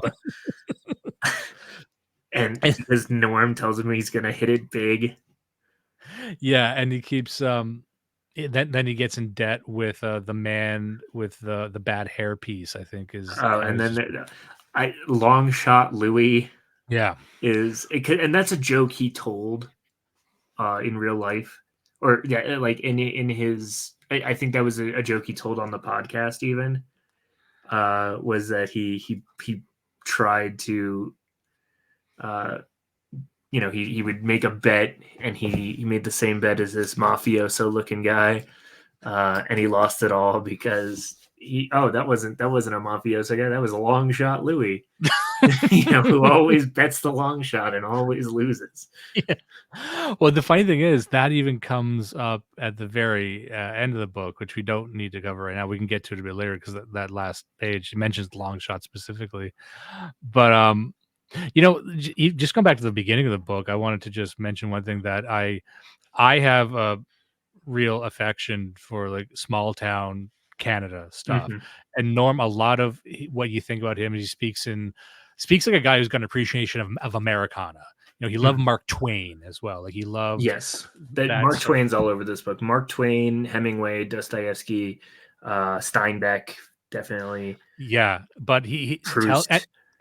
and because Norm tells him he's gonna hit it big. Yeah, and he keeps then he gets in debt with the man with the bad hair piece, I think is And then long shot Louis yeah. and that's a joke he told in real life, or yeah, like in his. I think that was a joke he told on the podcast. Even was that he tried to, he would make a bet, and he made the same bet as this mafioso looking guy, and he lost it all because that wasn't a mafioso guy, that was a long shot Louis. Who always bets the long shot and always loses. Yeah. Well, the funny thing is that even comes up at the very end of the book, which we don't need to cover right now. We can get to it a bit later because that last page mentions long shot specifically. But just going back to the beginning of the book, I wanted to just mention one thing that I have a real affection for like small town Canada stuff. Mm-hmm. And Norm, a lot of what you think about him is he speaks like a guy who's got an appreciation of Americana. He loved Mark Twain as well. Like he loved that Mark Twain's all over this book. Mark Twain, Hemingway, Dostoevsky, Steinbeck, definitely. Yeah, but Proust.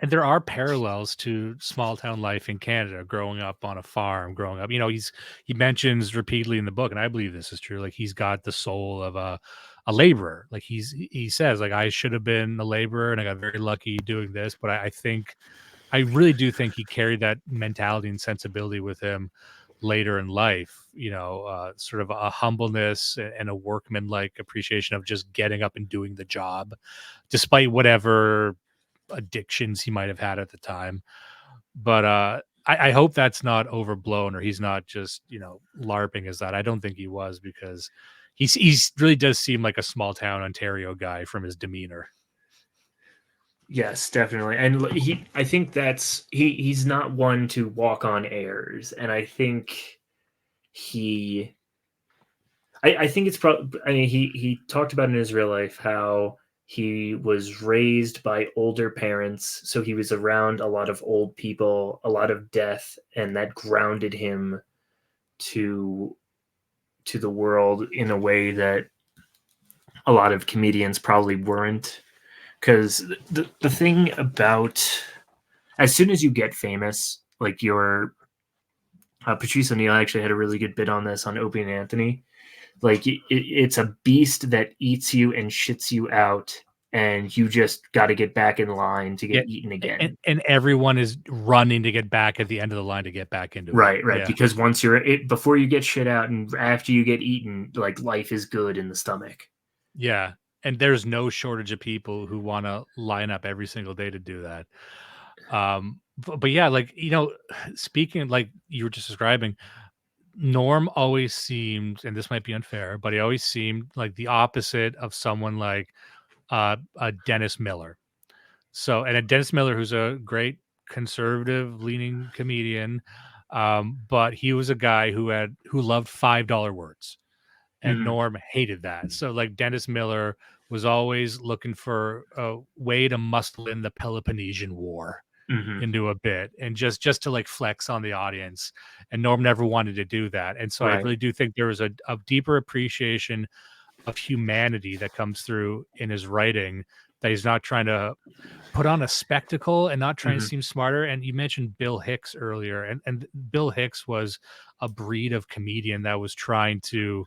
And there are parallels to small town life in Canada, growing up on a farm, growing up. He mentions repeatedly in the book, and I believe this is true. Like he's got the soul of a laborer. Like he says, like I should have been a laborer, and I got very lucky doing this. But I really do think he carried that mentality and sensibility with him later in life. Sort of a humbleness and a workman-like appreciation of just getting up and doing the job, despite whatever addictions he might have had at the time. But I hope that's not overblown, or he's not just LARPing as that. I don't think he was, because he's really does seem like a small town Ontario guy from his demeanor. Yes, definitely. And I think he's not one to walk on airs, and I think I think it's probably. I mean, he talked about in his real life how he was raised by older parents, so he was around a lot of old people, a lot of death, and that grounded him to the world in a way that a lot of comedians probably weren't. Because the thing about, as soon as you get famous, like your Patrice O'Neill actually had a really good bit on this on Opie and Anthony. Like it's a beast that eats you and shits you out, and you just got to get back in line to Yeah, get eaten again. and everyone is running to get back at the end of the line to get back into it. Right. Yeah, Because once you're before you get shit out and after you get eaten, like life is good in the stomach. yeah, and there's no shortage of people who wanna line up every single day to do that. But yeah, like, speaking like you were just describing, Norm always seemed, and this might be unfair, but he always seemed like the opposite of someone like, Dennis Miller. So, and a Dennis Miller, who's a great conservative leaning comedian, but he was a guy who loved $5 words, and Mm-hmm. Norm hated that. So, like, Dennis Miller was always looking for a way to muscle in the Peloponnesian War Mm-hmm. into a bit, and just to like flex on the audience. And Norm never wanted to do that. And so I Right. really do think there was a deeper appreciation of humanity that comes through in his writing, that he's not trying to put on a spectacle and not trying to Mm-hmm. seem smarter. And you mentioned Bill Hicks earlier, and Bill Hicks was a breed of comedian that was trying to,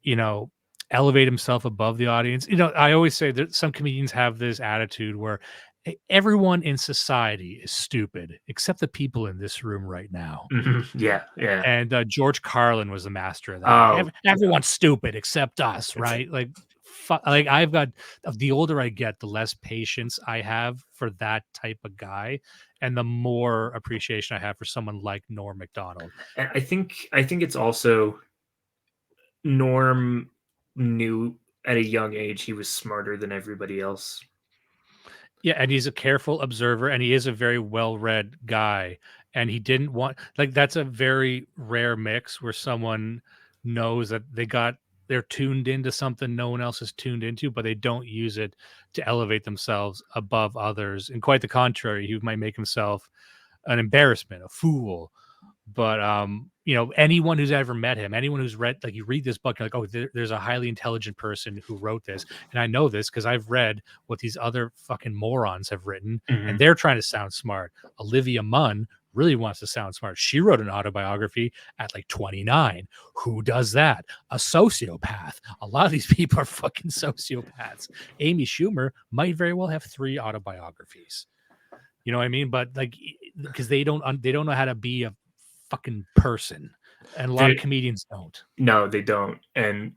you know, elevate himself above the audience. I always say that some comedians have this attitude where everyone in society is stupid except the people in this room right now. Mm-hmm. Yeah. Yeah. And George Carlin was the master of that. Like, Oh, everyone's stupid except us, it's right? Like, like I've got, the older I get, the less patience I have for that type of guy, and the more appreciation I have for someone like Norm Macdonald. I think it's also Norm knew at a young age he was smarter than everybody else. Yeah, and he's a careful observer, and he is a very well-read guy, and he didn't want, like, that's a very rare mix where someone knows that they're tuned into something no one else is tuned into, but they don't use it to elevate themselves above others. And quite the contrary, he might make himself an embarrassment, a fool. But anyone who's ever met him, anyone who's read, like, you read this book, you're like, oh, there's a highly intelligent person who wrote this. And I know this because I've read what these other fucking morons have written, Mm-hmm. and they're trying to sound smart. Olivia Munn really wants to sound smart. She wrote an autobiography at like 29. Who does that? A sociopath. A lot of these people are fucking sociopaths. Amy Schumer might very well have 3 autobiographies. You know what I mean? But like, because they don't know how to be a fucking person, and a lot of comedians don't. No, they don't. And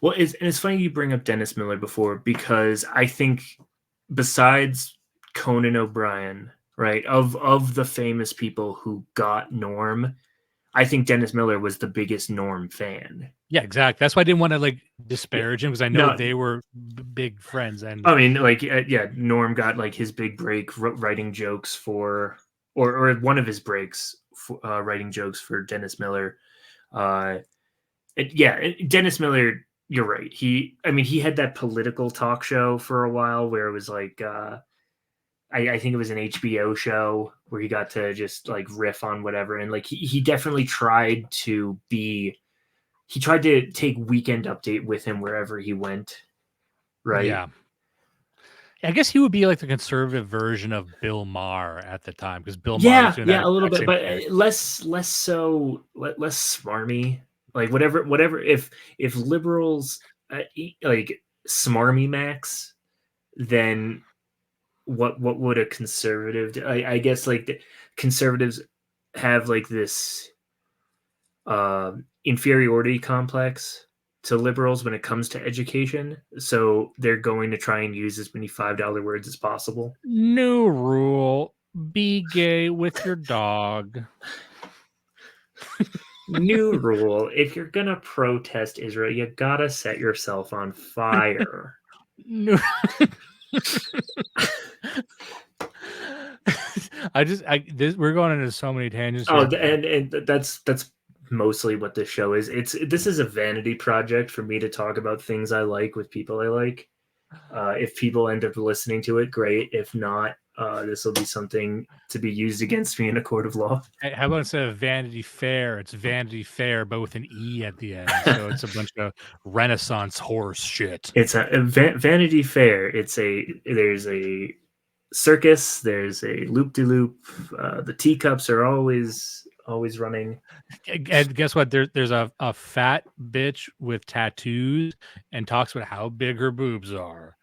well, it's funny you bring up Dennis Miller before, because I think besides Conan O'Brien, right, of the famous people who got Norm, I think Dennis Miller was the biggest Norm fan. Yeah, exactly. That's why I didn't want to like Yeah. disparage him, because I know No, they were big friends. And I mean, like, yeah, Norm got like his big break writing jokes for, or one of his breaks for, writing jokes for Dennis Miller. Uh, Dennis Miller, you're right. I mean, he had that political talk show for a while where it was like, I think it was an HBO show where he got to just like riff on whatever. And like, he definitely tried to take Weekend Update with him wherever he went. Right. yeah, I guess he would be like the conservative version of Bill Maher at the time, because Bill Maher was Yeah, doing that yeah, a little exact bit, same but thing. less so, less smarmy. Like whatever. If liberals like smarmy max, then what would a conservative do? I guess like the conservatives have like this inferiority complex to liberals when it comes to education, so they're going to try and use as many $5 words as possible. New rule: be gay with your dog. New rule: if you're gonna protest Israel, you gotta set yourself on fire. New- we're going into so many tangents Oh, here. and that's mostly what this show is. This is a vanity project for me to talk about things I like with people I like. If people end up listening to it, great. If not, this will be something to be used against me in a court of law. Hey, how about instead of Vanity Fair, it's Vanity Fair, but with an E at the end. So it's a bunch of Renaissance horse shit. It's a Vanity Fair. There's a circus. There's a loop de loop. The teacups are always running. And guess what? There's a fat bitch with tattoos and talks about how big her boobs are.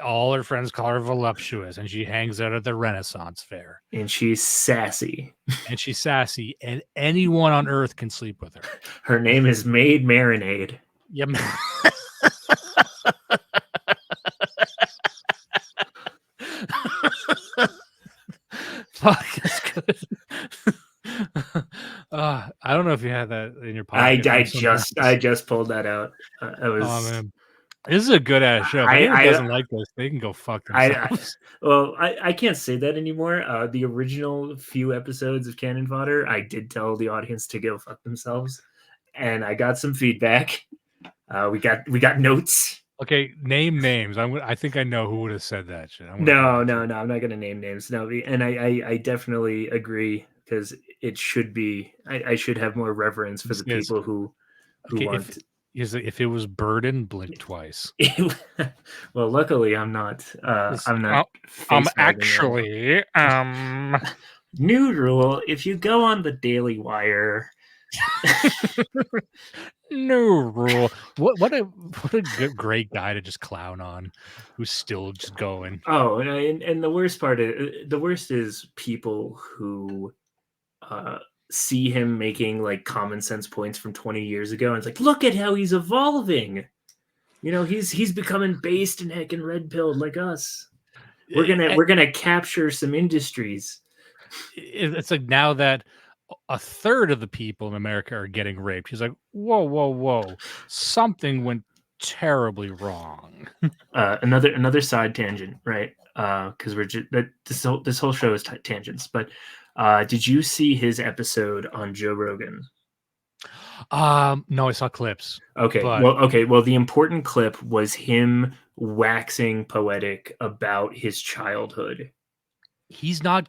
All her friends call her voluptuous, and she hangs out at the Renaissance Fair. And she's sassy. And she's sassy, and anyone on earth can sleep with her. Her name is Maid Marinade. Yep. Fuck, that's good. I don't know if you had that in your pocket. I just pulled that out. Oh man, this is a good ass show. If anyone doesn't like this, they can go fuck themselves. I can't say that anymore. The original few episodes of Canon Fodder, I did tell the audience to go fuck themselves, and I got some feedback. We got notes. Okay, name names. I think I know who would have said that shit. No, I'm not gonna name names. No, and I definitely agree, because it should be. I should have more reverence for the people who want. If it was Burden, blink twice. Well, luckily I'm not. I'm not. Actually. New rule: if you go on the Daily Wire. New rule. What a great guy to just clown on, who's still just going. Oh, and the worst is people who see him making like common sense points from 20 years ago, and it's like, look at how he's evolving. You know, he's becoming based and heckin' red pilled like us. We're gonna capture some industries. It's like, now that a third of the people in America are getting raped, he's like, whoa, something went terribly wrong. Another side tangent, right? Because we're just this whole show is tangents. But did you see his episode on Joe Rogan? No, I saw clips. Okay, well, the important clip was him waxing poetic about his childhood. He's one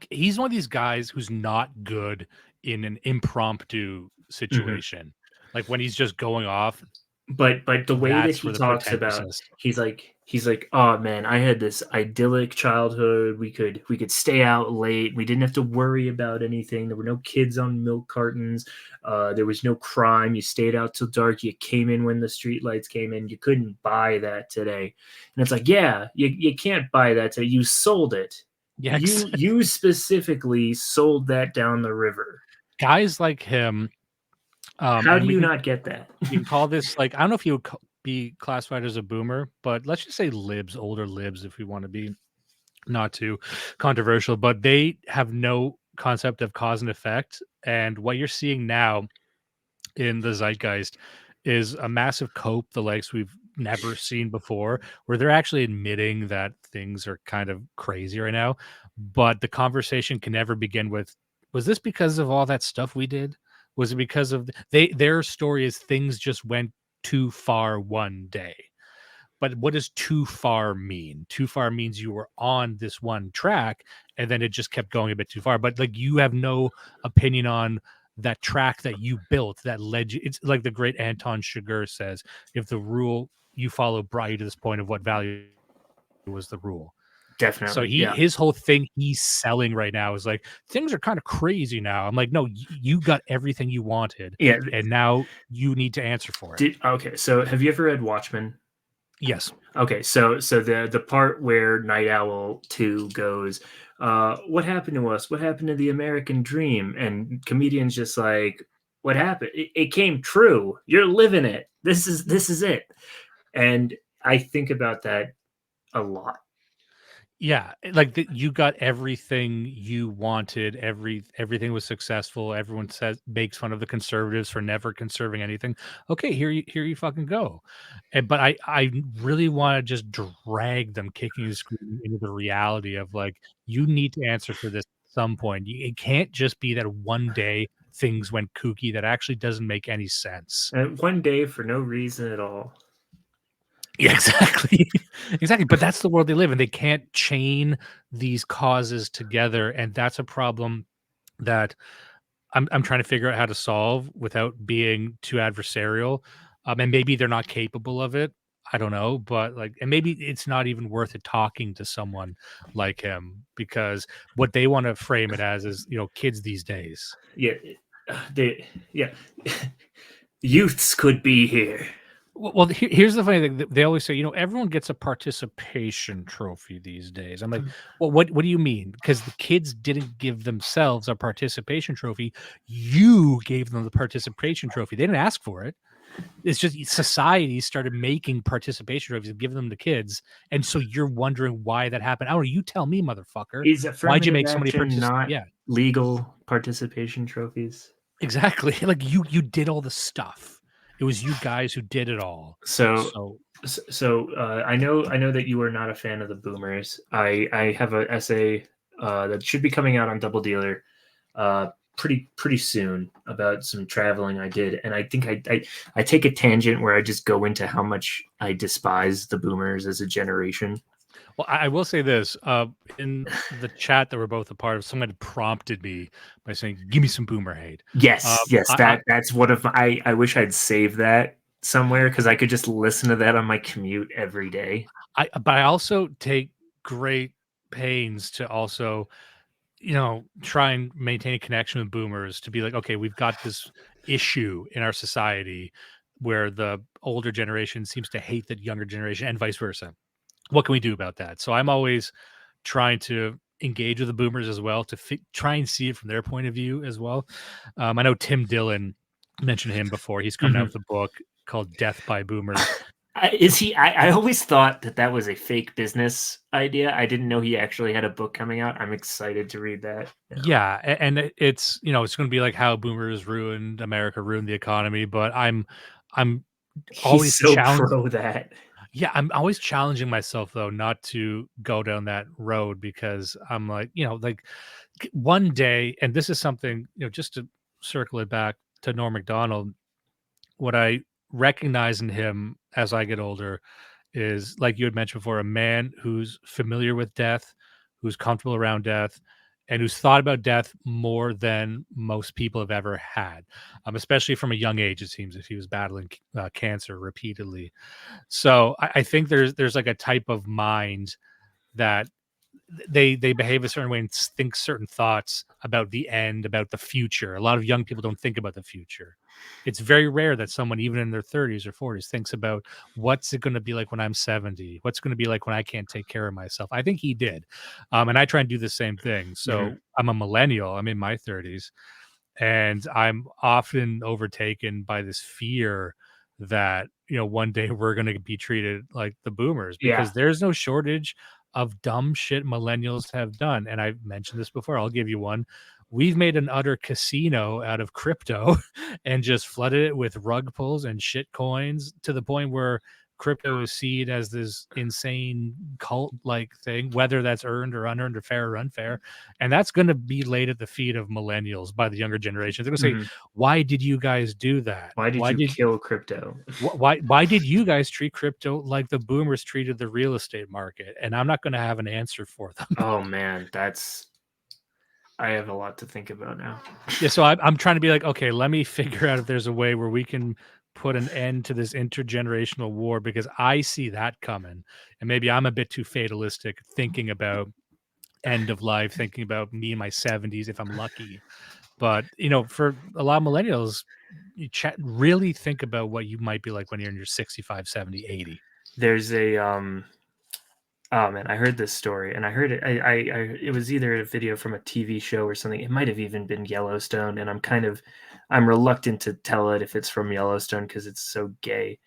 of these guys who's not good in an impromptu situation. Mm-hmm. Like when he's just going off. But the way that he talks about, he's like, oh man, I had this idyllic childhood. We could stay out late. We didn't have to worry about anything. There were no kids on milk cartons. There was no crime. You stayed out till dark. You came in when the street lights came in. You couldn't buy that today. And it's like, yeah, you can't buy that today. You sold it. Yes. You specifically sold that down the river. Guys like him. How do you not get that? You can call this, like, I don't know if you would be classified as a boomer, but let's just say libs, older libs, if we want to be not too controversial. But they have no concept of cause and effect. And what you're seeing now in the zeitgeist is a massive cope, the likes we've never seen before, where they're actually admitting that things are kind of crazy right now. But the conversation can never begin with, was this because of all that stuff we did? Was it because of their story is things just went too far one day? But what does too far mean? Too far means you were on this one track and then it just kept going a bit too far. But like, you have no opinion on that track that you built that led you. It's like the great Anton Chigurh says, if the rule you follow brought you to this point of what value was the rule. Definitely. So his whole thing he's selling right now is like, things are kind of crazy now. I'm like, no, you got everything you wanted. Yeah. And now you need to answer for it. Okay. So have you ever read Watchmen? Yes. Okay. So the part where Night Owl 2 goes, what happened to us? What happened to the American dream? And comedian's just like, what happened? It came true. You're living it. This is it. And I think about that a lot. Yeah, like you got everything you wanted. Everything was successful. Everyone makes fun of the conservatives for never conserving anything. Okay, here you fucking go. But I really want to just drag them kicking and screaming into the reality of, like, you need to answer for this at some point. It can't just be that one day things went kooky. That actually doesn't make any sense. One day for no reason at all. Yeah, exactly. Exactly, but that's the world they live in. They can't chain these causes together, and that's a problem that I'm trying to figure out how to solve without being too adversarial. And maybe they're not capable of it. I don't know, but like, and maybe it's not even worth it talking to someone like him because what they want to frame it as is, kids these days. Yeah, they yeah, youths could be here. Well, here's the funny thing. They always say, everyone gets a participation trophy these days. I'm like, well, what do you mean? Because the kids didn't give themselves a participation trophy. You gave them the participation trophy. They didn't ask for it. It's just society started making participation trophies and giving them to kids. And so you're wondering why that happened. Oh, you tell me, motherfucker. Is Why'd you affirmative make so many action not Yeah, legal participation trophies? exactly. Like you did all the stuff. It was you guys who did it all. So So I know that you are not a fan of the boomers. I have an essay that should be coming out on Double Dealer pretty soon about some traveling I did, and I think I take a tangent where I just go into how much I despise the boomers as a generation. well, I will say this, in the chat that we're both a part of, someone had prompted me by saying, "Give me some boomer hate." Yes, yes, I that's one of I wish I'd saved that somewhere because I could just listen to that on my commute every day. but I also take great pains to also, try and maintain a connection with boomers to be like, "Okay, we've got this issue in our society where the older generation seems to hate the younger generation and vice versa. What can we do about that?" So I'm always trying to engage with the boomers as well to try and see it from their point of view as well. I know Tim Dillon mentioned him before. He's coming out Mhm. with a book called Death by Boomers. Is he? I always thought that that was a fake business idea. I didn't know he actually had a book coming out. I'm excited to read that now. Yeah, and it's it's going to be like how boomers ruined America, ruined the economy. But I'm He's always so challenged. pro that. Yeah, I'm always challenging myself though not to go down that road because I'm like, like one day, and this is something, just to circle it back to Norm MacDonald, what I recognize in him as I get older is, like you had mentioned before, a man who's familiar with death, who's comfortable around death, and who's thought about death more than most people have ever had, especially from a young age. It seems if he was battling cancer repeatedly. So I think there's like a type of mind that they behave a certain way and think certain thoughts about the end, about the future. A lot of young people don't think about the future. It's very rare that someone, even in their 30s or 40s, thinks about what's it going to be like when I'm 70? What's going to be like when I can't take care of myself? I think he did. And I try and do the same thing. Mhm. So I'm a millennial, I'm in my 30s, and I'm often overtaken by this fear that, one day we're going to be treated like the boomers Yeah, because there's no shortage of dumb shit millennials have done. And I've mentioned this before. I'll give you one. We've made an utter casino out of crypto and just flooded it with rug pulls and shit coins to the point where crypto is seen as this insane cult like thing, whether that's earned or unearned or fair or unfair. And that's going to be laid at the feet of millennials by the younger generation. They're going to say, mhm. "Why did you guys do that? Why did Why you did kill crypto? why did you guys treat crypto like the boomers treated the real estate market?" And I'm not going to have an answer for them. Oh man, that's I have a lot to think about now. Yeah, so I'm trying to be like, okay, let me figure out if there's a way where we can put an end to this intergenerational war because I see that coming, and maybe I'm a bit too fatalistic thinking about end of life, thinking about me in my 70s if I'm lucky. But for a lot of millennials, you really think about what you might be like when you're in your 65, 70, 80. There's a oh man, I heard this story and I heard it. It was either a video from a TV show or something. It might have even been Yellowstone, and I'm reluctant to tell it if it's from Yellowstone because it's so gay.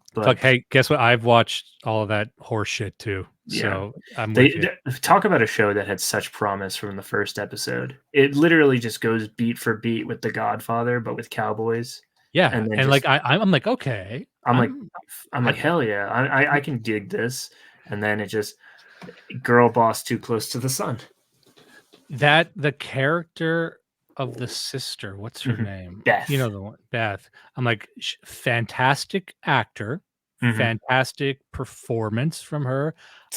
It's like, But hey, guess what? I've watched all of that horse shit too. yeah, So I'm with they you. talk about a show that had such promise from the first episode. It literally just goes beat for beat with The Godfather, but with cowboys, Yeah. and then And like just I'm like, okay, I'm like I'm I'm I, like hell yeah, I can dig this, and then it just girl boss too close to the sun. that the character of the sister, what's her Mhm. name? You Death. know the one, Beth. I'm like, fantastic actor, Mhm. Fantastic performance from her.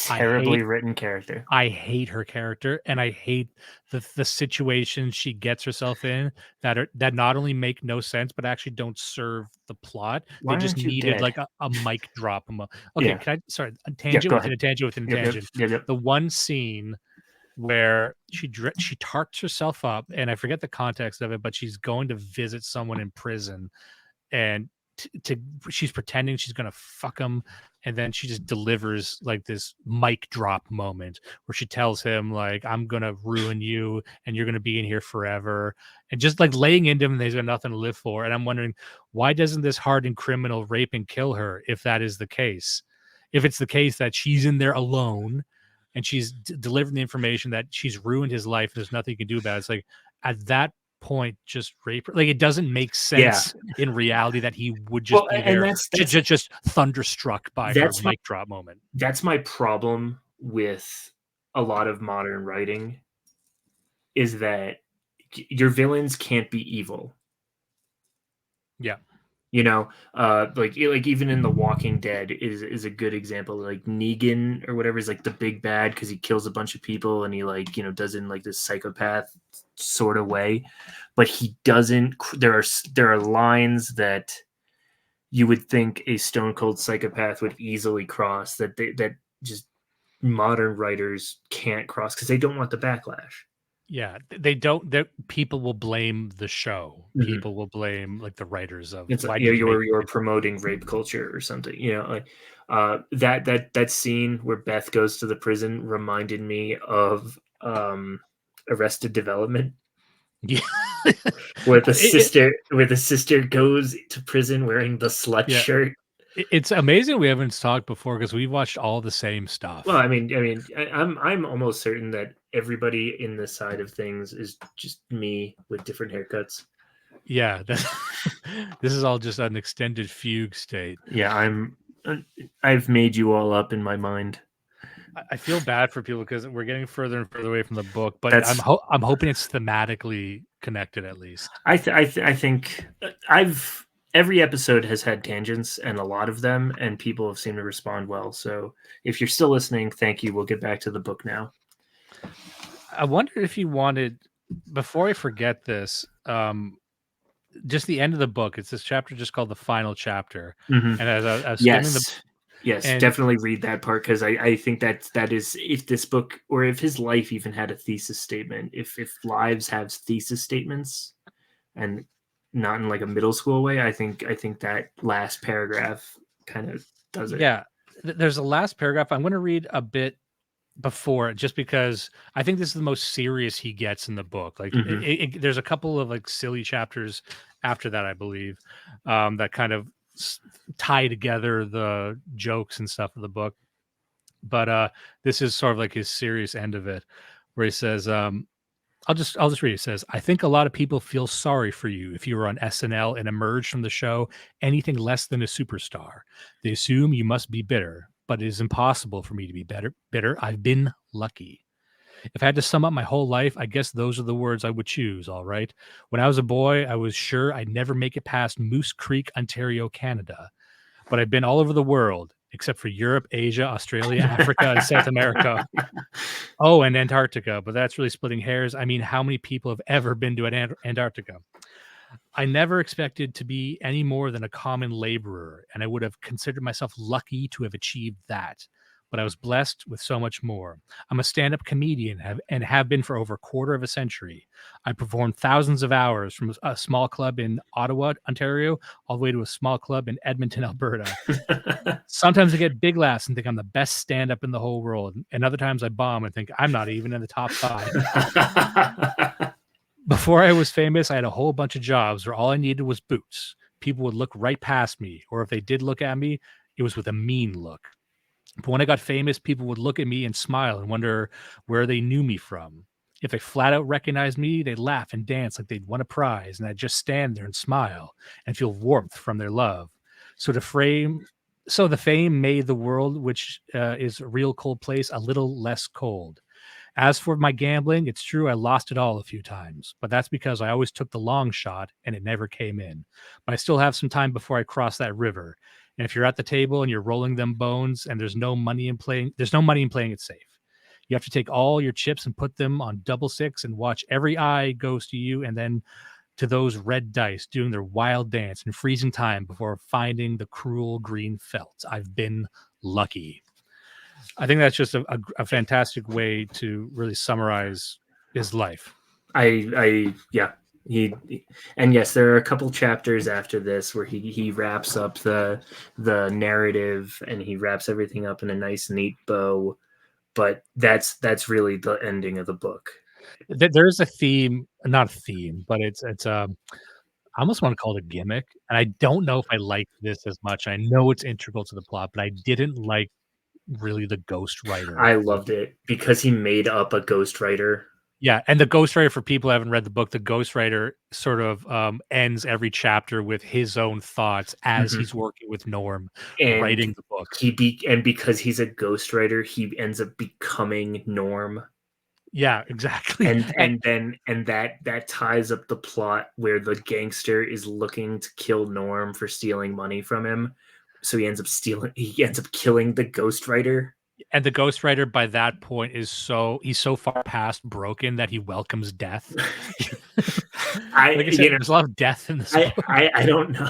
I Terribly hate written character. I hate her character, and I hate the situations she gets herself in that not only make no sense, but actually don't serve the plot. They Why just aren't you needed dead? like a mic drop. Okay, Yeah. can I sorry, a Yeah, tangent go within ahead. a tangent within a Yep, yep, tangent. yep, yep. The one scene where she tarts herself up, and I forget the context of it, but she's going to visit someone in prison, and to she's pretending she's gonna fuck him, and then she just delivers like this mic drop moment where she tells him like, "I'm gonna ruin you, and you're gonna be in here forever," and just like laying into him, and he's got nothing to live for. And I'm wondering, why doesn't this hardened criminal rape and kill her if that is the case? If it's the case that she's in there alone and she's delivering the information that she's ruined his life, there's nothing you can do about it. It's like at that point, just rape her. Like it doesn't make Yeah. sense in reality that he would Well, just be and there, just thunderstruck by her that's my mic drop moment. that's my problem with a lot of modern writing is that your villains can't be evil. Yeah, You know, like even in The Walking Dead is a good example. Like Negan or whatever is like the big bad because he kills a bunch of people and he like does it in like this psychopath sort of way, but he doesn't. There are lines that you would think a stone cold psychopath would easily cross that just modern writers can't cross because they don't want the backlash. yeah. They don't. People will blame the show. Mhm. People will blame like the writers of It's like why did you make you're promoting rape culture or something. Like that scene where Beth goes to the prison reminded me of Arrested Development, yeah. where the sister goes to prison wearing the slut Yeah, shirt. it's amazing we haven't talked before because we've watched all the same Well, stuff. I'm almost certain that everybody in this side of things is just me with different haircuts. Yeah, that's this is all just an extended fugue state. Yeah, uh, I've made you all up in my mind. I feel bad for people because we're getting further and further away from the book, but That's I'm hoping it's thematically connected at least. I think I've every episode has had tangents and a lot of them, and people have seemed to respond well. So if you're still listening, thank you. We'll get back to the book now. I wonder if you wanted, before I forget this, just the end of the book. It's this chapter just called the final chapter, Mhm. and as I was skimming the Yes. Yes, and definitely read that part because I think that is if this book or if his life even had a thesis statement, if lives have thesis statements and not in like a middle school way, I think that last paragraph kind of does it. yeah, there's a last paragraph. I'm going to read a bit before it just because I think this is the most serious he gets in the book. Like Mhm. there's a couple of like silly chapters after that, I believe, that kind of tie together the jokes and stuff of the book. But this is sort of like his serious end of it, where he says, I'll just read it. It says, I think a lot of people feel sorry for you if you were on SNL and emerged from the show anything less than a superstar. They assume you must be bitter, but it is impossible for me to be bitter. I've been lucky. If I had to sum up my whole life, I guess those are the words I would choose, all right. When I was a boy, I was sure I'd never make it past Moose Creek, Ontario, Canada. But I've been all over the world, except for Europe, Asia, Australia, Africa, and South America. Oh, and Antarctica, but that's really splitting hairs. I mean, how many people have ever been to Antarctica? I never expected to be any more than a common laborer, and I would have considered myself lucky to have achieved that. But I was blessed with so much more. I'm a stand-up comedian and have been for over a quarter of a century. I performed thousands of hours from a small club in Ottawa, Ontario, all the way to a small club in Edmonton, Alberta. Sometimes I get big laughs and think I'm the best stand-up in the whole world, and other times I bomb and think I'm not even in the top 5. Before I was famous, I had a whole bunch of jobs where all I needed was boots. People would look right past me, or if they did look at me, it was with a mean look. But when I got famous, people would look at me and smile and wonder where they knew me from. If they flat out recognized me, they'd laugh and dance like they'd won a prize, and I'd just stand there and smile and feel warmth from their love. So the fame made the world, which is a real cold place, a little less cold. As for my gambling, it's true I lost it all a few times, but that's because I always took the long shot and it never came in. But I still have some time before I cross that river. And if you're at the table and you're rolling them bones and there's no money in playing it safe. You have to take all your chips and put them on double six and watch every eye goes to you and then to those red dice doing their wild dance in freezing time before finding the cruel green felt. I've been lucky. I think that's just a fantastic way to really summarize his life. Yeah. And yes, there are a couple chapters after this where he wraps up the narrative and he wraps everything up in a nice, neat bow. But that's really the ending of the book. There's a theme, not a theme, but it's I almost want to call it a gimmick. And I don't know if I like this as much. I know it's integral to the plot, but I didn't like really the ghostwriter. I loved it because he made up a ghostwriter. Yeah, and the ghostwriter, for people who haven't read the book, the ghostwriter sort of ends every chapter with his own thoughts as he's working with Norm And writing the book. and because he's a ghostwriter, he ends up becoming Norm. Yeah, exactly. And that ties up the plot where the gangster is looking to kill Norm for stealing money from him. So he ends up killing the ghostwriter. And the ghostwriter by that point is he's so far past broken that he welcomes death. Like I said, there's a lot of death in this book. I don't know.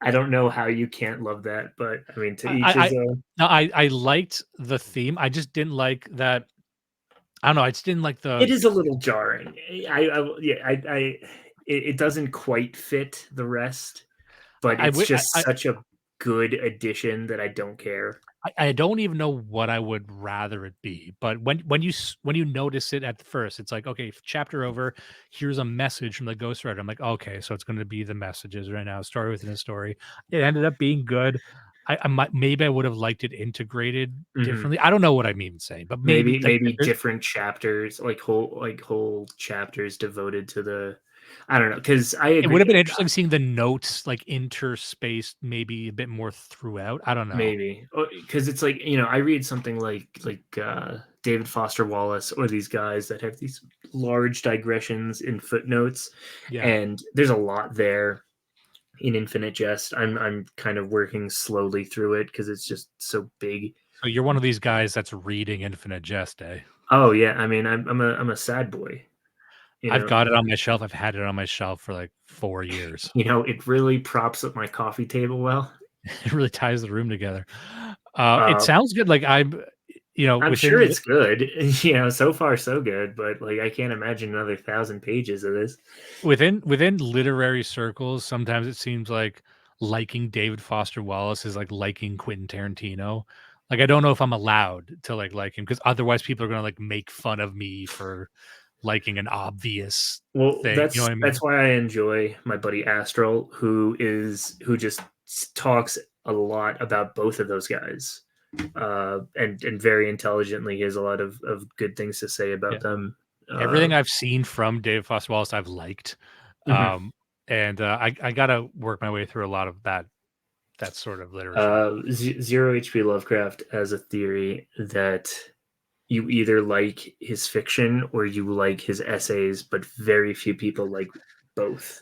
I don't know how you can't love that, but I mean, to each his own. No, I liked the theme. I just didn't like that. I don't know. I just didn't like the. It is a little jarring. It doesn't quite fit the rest, but it's just such a good addition that I don't care. I don't even know what I would rather it be, but when you notice it at first, it's like, okay, chapter over. Here's a message from the ghostwriter. I'm like, okay, so it's going to be the messages right now, story within a story. It ended up being good. Maybe I would have liked it integrated differently. I don't know what I'm even saying, but maybe different chapters, like whole chapters devoted to the. I don't know, because it would have been interesting seeing the notes like interspaced maybe a bit more throughout. I don't know. Maybe because it's like, I read something like David Foster Wallace or these guys that have these large digressions in footnotes, and there's a lot there in Infinite Jest. I'm kind of working slowly through it because it's just so big. So you're one of these guys that's reading Infinite Jest, eh? Oh yeah, I mean I'm a sad boy. I've got it on my shelf. I've had it on my shelf for like 4 years. It really props up my coffee table well. It really ties the room together. It sounds good. Like I'm sure it's good. So far so good, but like I can't imagine another 1,000 pages of this. Within literary circles, sometimes it seems like liking David Foster Wallace is like liking Quentin Tarantino. Like I don't know if I'm allowed to like him because otherwise people are gonna like make fun of me for liking an obvious thing. That's that's why I enjoy my buddy Astral, who just talks a lot about both of those guys, and very intelligently. He has a lot of good things to say about them. Everything I've seen from David Foster Wallace, I've liked, and I gotta work my way through a lot of that sort of literature. Zero HP Lovecraft has a theory that you either like his fiction or you like his essays, but very few people like both.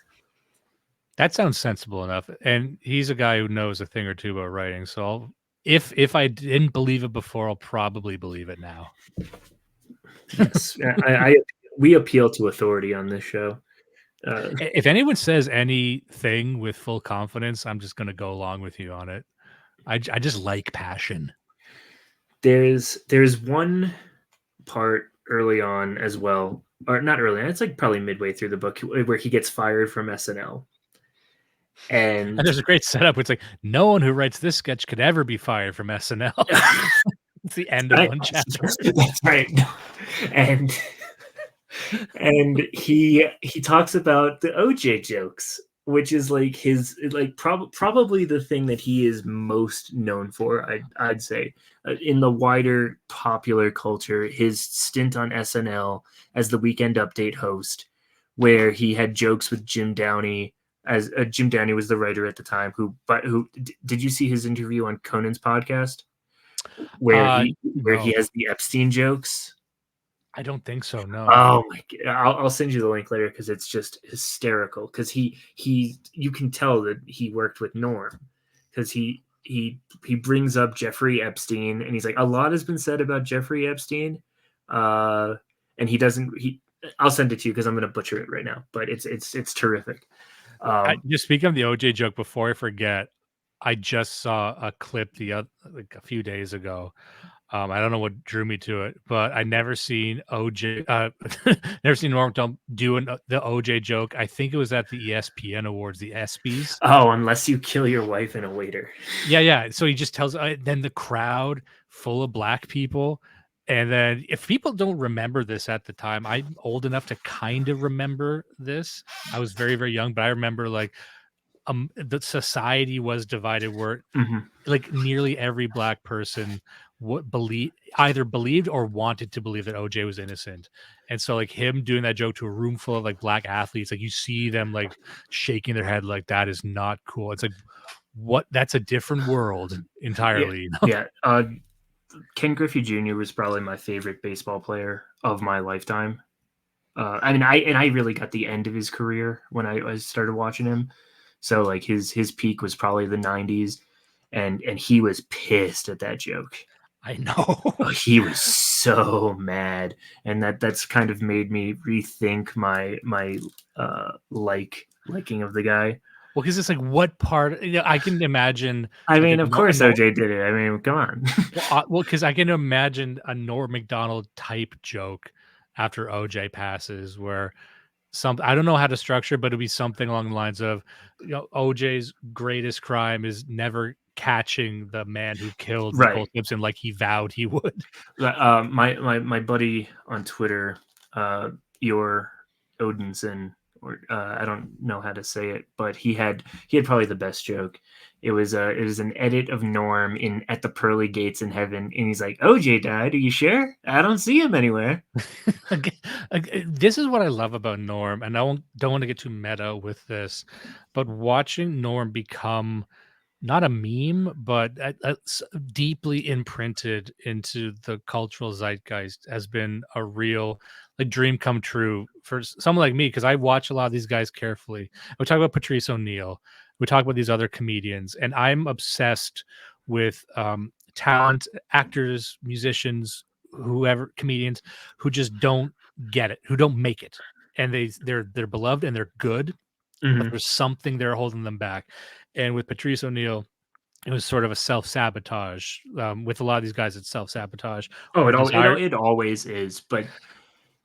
That sounds sensible enough. And he's a guy who knows a thing or two about writing. So if I didn't believe it before, I'll probably believe it now. Yes, we appeal to authority on this show. If anyone says anything with full confidence, I'm just going to go along with you on it. I just like passion. There's one part early on as well, or not early on, it's like probably midway through the book where he gets fired from SNL. And there's a great setup. It's like no one who writes this sketch could ever be fired from SNL. It's the end of one chapter. That's right. And he talks about the OJ jokes, which is like his probably the thing that he is most known for. I'd say in the wider popular culture, his stint on SNL as the Weekend Update host, where he had jokes with Jim Downey. As Jim Downey was the writer at the time. Who did you see his interview on Conan's podcast, where he has the Epstein jokes? I don't think so. No. Oh my God. I'll send you the link later because it's just hysterical. Because you can tell that he worked with Norm because he he brings up Jeffrey Epstein, and he's like, a lot has been said about Jeffrey Epstein, and he doesn't. I'll send it to you because I'm going to butcher it right now, but it's terrific. Just speaking of the OJ joke, before I forget, I just saw a clip like a few days ago. I don't know what drew me to it, but I never seen OJ, never seen Norm Macdonald doing the OJ joke. I think it was at the ESPN Awards, the ESPYS. Oh, unless you kill your wife and a waiter. Yeah. So he just tells, then the crowd full of black people. And then if people don't remember this at the time, I'm old enough to kind of remember this. I was very, very young, but I remember like the society was divided where like nearly every black person either believed or wanted to believe that OJ was innocent. And so like him doing that joke to a room full of like black athletes, like you see them like shaking their head like that is not cool. It's like, what? That's a different world entirely. You know? Yeah. Ken Griffey Jr. was probably my favorite baseball player of my lifetime. I mean, I really got the end of his career when I started watching him. So like his peak was probably the 90s, and he was pissed at that joke. I know. He was so mad, and that's kind of made me rethink my liking of the guy. Well, because it's like, what part? I can imagine. I mean, of course, OJ did it. I mean, come on. Well, because I can imagine a Norm MacDonald type joke after OJ passes, where I don't know how to structure, but it'll be something along the lines of, OJ's greatest crime is never catching the man who killed Nicole Simpson like he vowed he would. My buddy on Twitter, your Odinson, or I don't know how to say it, but he had probably the best joke. It was an edit of Norm at the pearly gates in heaven, and he's like, OJ died, are you sure? I don't see him anywhere. This is what I love about Norm, and I don't want to get too meta with this, but watching Norm become not a meme, but deeply imprinted into the cultural zeitgeist has been a real like dream come true for someone like me, because I watch a lot of these guys carefully. We talk about Patrice O'Neill, we talk about these other comedians, and I'm obsessed with talent, actors, musicians, whoever, comedians who just don't get it, who don't make it, and they're beloved and they're good, but there's something there holding them back. And with Patrice O'Neill, it was sort of a self-sabotage. With a lot of these guys, it's self-sabotage. Oh, it always is, but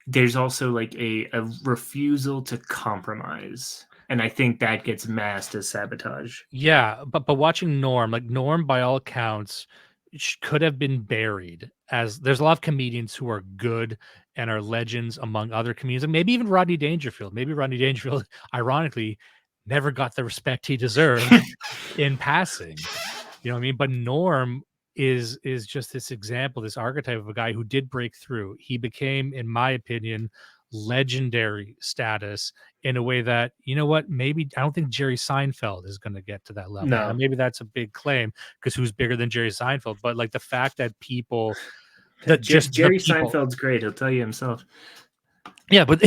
there's also like a refusal to compromise, and I think that gets masked as sabotage. Yeah, but watching Norm, like Norm, by all accounts, could have been buried. As there's a lot of comedians who are good and are legends among other comedians, and maybe even Rodney Dangerfield. Maybe Rodney Dangerfield, ironically, never got the respect he deserved in passing. You know what I mean? But Norm is just this example, this archetype of a guy who did break through. He became, in my opinion, legendary status in a way that, you know what, maybe I don't think Jerry Seinfeld is going to get to that level. No. And maybe that's a big claim, because who's bigger than Jerry Seinfeld? But like the fact that people Jerry Seinfeld's great, he'll tell you himself. Yeah, but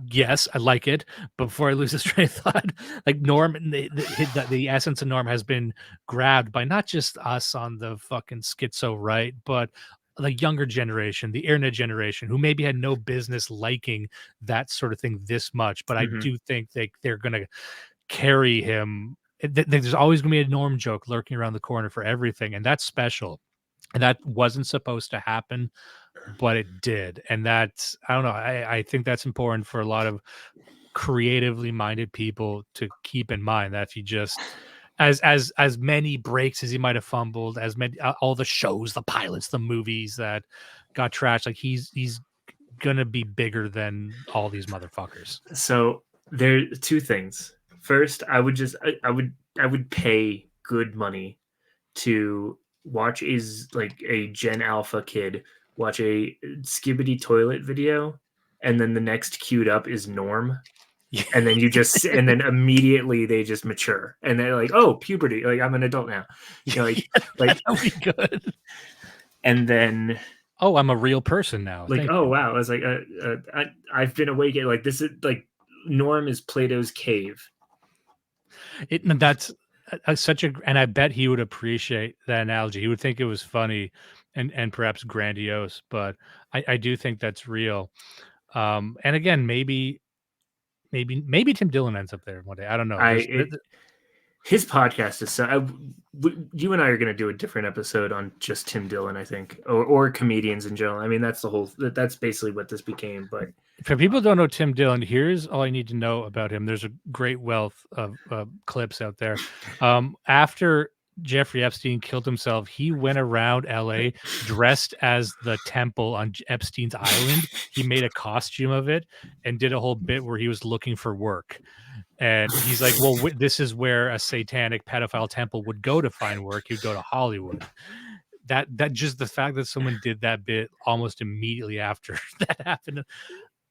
yes, I like it. But before I lose this train of thought, like Norm, the essence of Norm has been grabbed by not just us on the fucking schizo right, but the younger generation, the internet generation, who maybe had no business liking that sort of thing this much. But I do think they're going to carry him. There's always going to be a Norm joke lurking around the corner for everything, and that's special. And that wasn't supposed to happen, but it did. And that's, I don't know, I think that's important for a lot of creatively minded people to keep in mind, that if you just, as many breaks as he might have fumbled, as many, all the shows, the pilots, the movies that got trashed, like he's gonna be bigger than all these motherfuckers. So there are two things. First, I would pay good money to watch a Gen Alpha kid watch a Skibbity toilet video, and then the next queued up is Norm, and then and then immediately they just mature, and they're like, oh, puberty, like I'm an adult now, you know, like that'd be good. And then, oh, I'm a real person now. Like, oh wow, I was like, I've been awakened. Like this is like Norm is Plato's cave. That's such a, and I bet he would appreciate that analogy. He would think it was funny and perhaps grandiose, but I do think that's real. And again, maybe Tim Dillon ends up there one day. I don't know. His podcast is so. You and I are going to do a different episode on just Tim Dillon, I think, or comedians in general. I mean, that's the whole. That's basically what this became. But for people who don't know Tim Dillon, here's all I need to know about him. There's a great wealth of clips out there. After Jeffrey Epstein killed himself, he went around LA dressed as the temple on Epstein's island. He made a costume of it and did a whole bit where he was looking for work. And he's like, well, this is where a satanic pedophile temple would go to find work. He'd go to Hollywood. That just the fact that someone did that bit almost immediately after that happened.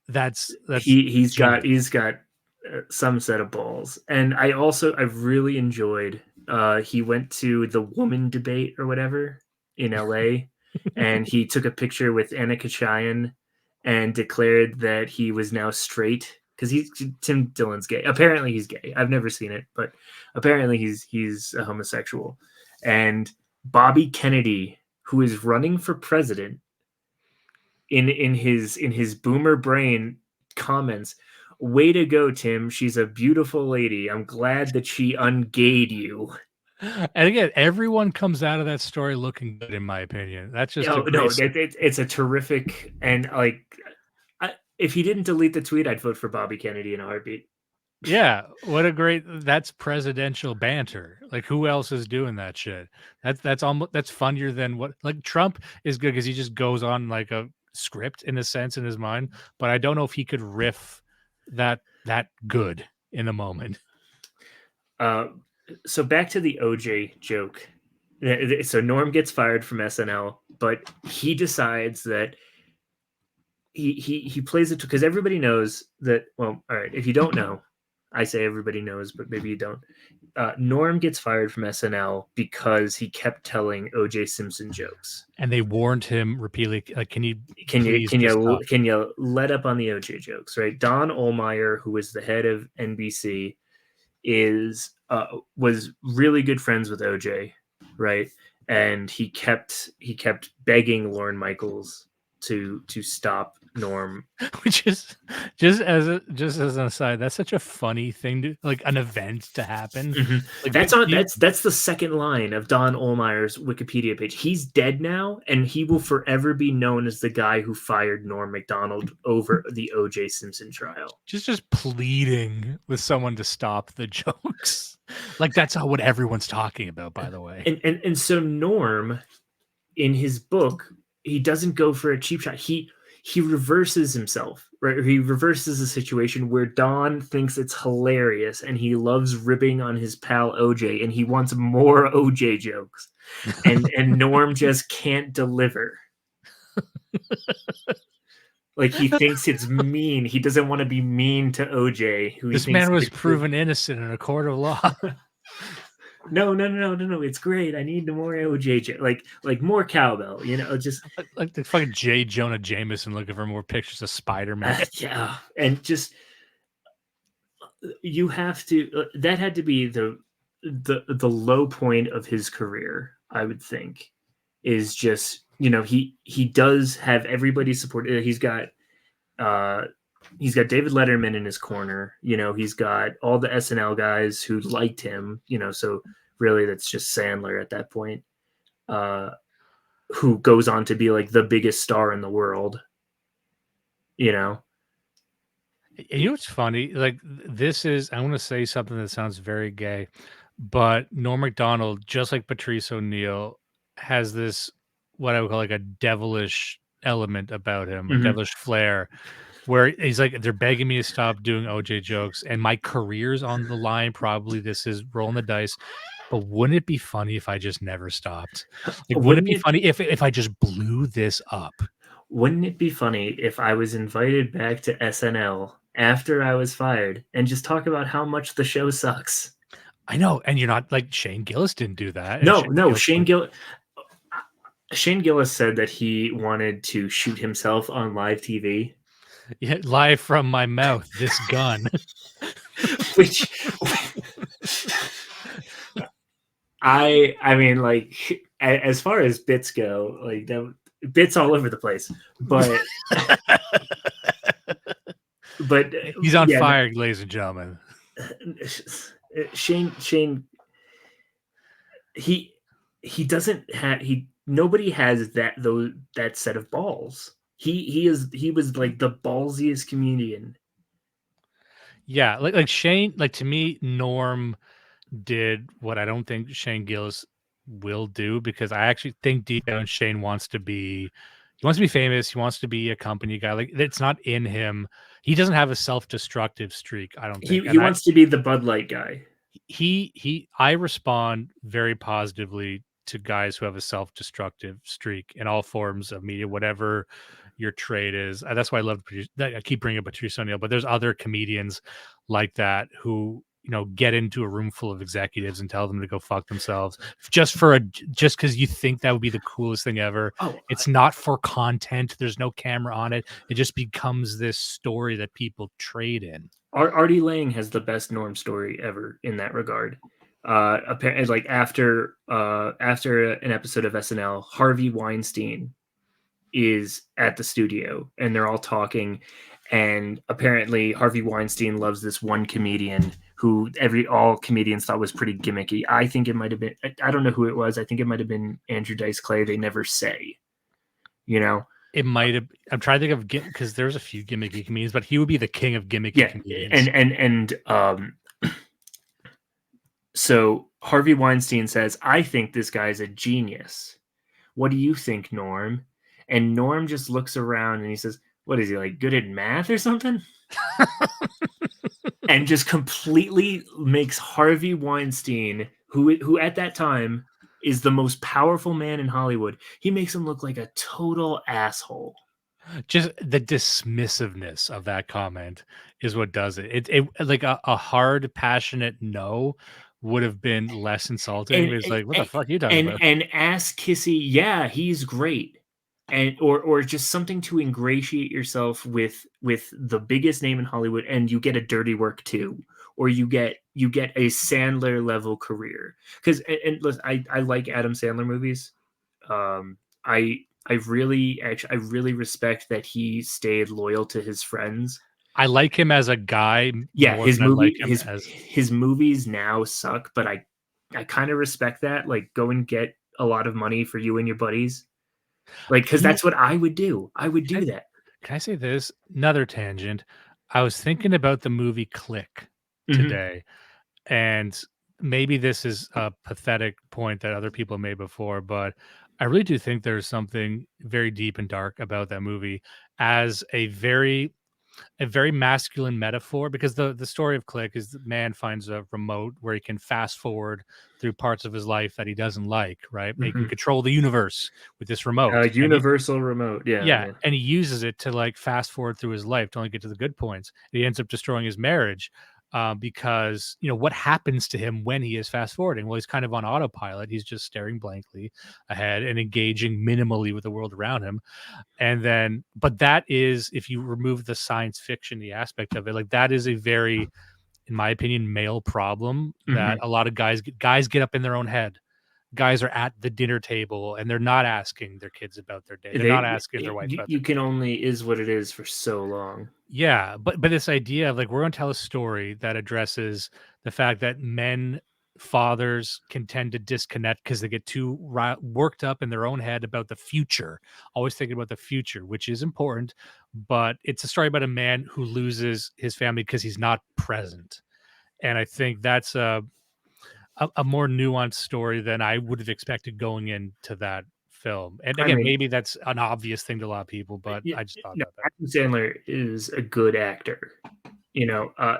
That's he's got some set of balls. And I've really enjoyed. He went to the woman debate or whatever in LA, and he took a picture with Anna Kachayan and declared that he was now straight. Because Tim Dillon's gay. Apparently he's gay. I've never seen it, but apparently he's a homosexual. And Bobby Kennedy, who is running for president, in his boomer brain comments, "Way to go, Tim. She's a beautiful lady. I'm glad that she ungayed you." And again, everyone comes out of that story looking good, in my opinion. That's just it's a terrific, and like, if he didn't delete the tweet, I'd vote for Bobby Kennedy in a heartbeat. Yeah, what a great, that's presidential banter. Like, who else is doing that shit? That's almost, that's funnier than what, like, Trump is good because he just goes on like a script in a sense in his mind, but I don't know if he could riff that good in the moment. So back to the OJ joke. So Norm gets fired from SNL, but he decides that he plays it because everybody knows that. Well, all right, if you don't know, I say everybody knows, but maybe you don't. Norm gets fired from SNL because he kept telling OJ Simpson jokes, and they warned him repeatedly. Like, can you let up on the OJ jokes? Right? Don Ohlmeyer, who was the head of NBC, was really good friends with OJ, right? And he kept begging Lorne Michaels to stop Norm. Which is just as an aside, that's such a funny thing to, like, an event to happen. Mm-hmm. Like, that's the second line of Don Ohlmeyer's Wikipedia page. He's dead now, and he will forever be known as the guy who fired Norm MacDonald over the O.J. Simpson trial. Just pleading with someone to stop the jokes. Like, that's what everyone's talking about, by the way. And so Norm, in his book, he doesn't go for a cheap shot. He reverses himself, right? He reverses the situation where Don thinks it's hilarious and he loves ribbing on his pal OJ and he wants more OJ jokes. And Norm just can't deliver. Like, he thinks it's mean. He doesn't want to be mean to OJ. This man was proven innocent in a court of law. No, it's great. I need more OJ, like more cowbell, just like the fucking J. Jonah Jameson looking for more pictures of Spider-Man. Yeah, and just you have to. That had to be the low point of his career, I would think, is just he does have everybody's support. He's got David Letterman in his corner. He's got all the SNL guys who liked him. So really, that's just Sandler at that point, who goes on to be like the biggest star in the world. What's funny? Like, this is, I want to say something that sounds very gay, but Norm MacDonald, just like Patrice O'Neill, has this what I would call like a devilish element about him, a devilish flair, where he's like, they're begging me to stop doing OJ jokes and my career's on the line. Probably this is rolling the dice, but wouldn't it be funny if I just never stopped? Like, wouldn't it be funny if I just blew this up? Wouldn't it be funny if I was invited back to SNL after I was fired and just talk about how much the show sucks? I know. And you're not like, Shane Gillis didn't do that. No, Shane Gillis said that he wanted to shoot himself on live TV. Yeah, live from my mouth, this gun. Which I mean, like, as far as bits go, like, bits all over the place. But but He's on yeah, fire, ladies and gentlemen. Shane, he doesn't have nobody has that set of balls. He was like the ballsiest comedian. Yeah, like Shane, like to me, Norm did what I don't think Shane Gillis will do, because I actually think deep down Shane wants to be famous. He wants to be a company guy. Like it's not in him. He doesn't have a self-destructive streak, I don't think. He And wants to be the Bud Light guy. I respond very positively to guys who have a self-destructive streak in all forms of media, whatever your trade is. That's why I love I keep bringing up Patrice O'Neill, but there's other comedians like that who, get into a room full of executives and tell them to go fuck themselves just because you think that would be the coolest thing ever. Oh, It's not for content. There's no camera on it. It just becomes this story that people trade in. Artie Lang has the best Norm story ever in that regard. Apparently, like after an episode of SNL, Harvey Weinstein is at the studio and they're all talking, and apparently Harvey Weinstein loves this one comedian who all comedians thought was pretty gimmicky. I think it might have been, I don't know who it was. I think it might have been Andrew Dice Clay. They never say, you know. It might have. I'm trying to think of because there's a few gimmicky comedians, but he would be the king of gimmicky Yeah, comedians. and so Harvey Weinstein says, "I think this guy's a genius. What do you think, Norm?" And Norm just looks around and he says, "What is he, like, good at math or something?" And just completely makes Harvey Weinstein, who at that time is the most powerful man in Hollywood, he makes him look like a total asshole. Just the dismissiveness of that comment is what does it. It like a hard, passionate no would have been less insulting. And It's like, what the and fuck are you talking about? and ass kissy, yeah, he's great. And or just something to ingratiate yourself with the biggest name in Hollywood, and you get a dirty work too, or you get a Sandler level career. Because and listen, I like Adam Sandler movies. I really respect that he stayed loyal to his friends. I like him as a guy Yeah, more than I like him as. his movies now suck, but I kind of respect that. Like, go and get a lot of money for you and your buddies. Like, because You that's what I would do. I would do that. can I say this? Another tangent. I was thinking about the movie Click Mhm. today, and maybe this is a pathetic point that other people made before, but I really do think there's something very deep and dark about that movie as a very masculine metaphor, because the story of Click is the man finds a remote where he can fast forward through parts of his life that he doesn't like, right? And he can Mhm. control the universe with this remote. Universal remote. Yeah, Yeah, yeah. and he uses it to like fast forward through his life to only get to the good points. And he ends up destroying his marriage because what happens to him when he is fast forwarding? Well, he's kind of on autopilot. He's just staring blankly ahead and engaging minimally with the world around him. And then, but that is, if you remove the science fiction, the aspect of it, like that is a very, in my opinion, male problem that Mhm. a lot of guys get up in their own head. Guys are at the dinner table and they're not asking their kids about their day. They're not asking their wife about You their can day. only is what it is for so long. Yeah, but this idea of like we're going to tell a story that addresses the fact that fathers can tend to disconnect because they get too worked up in their own head about the future, always thinking about the future, which is important. But it's a story about a man who loses his family because he's not present, and I think that's a more nuanced story than I would have expected going into that film. And I again, mean, maybe that's an obvious thing to a lot of people, but y I just thought no, about that. Adam Sandler is a good actor.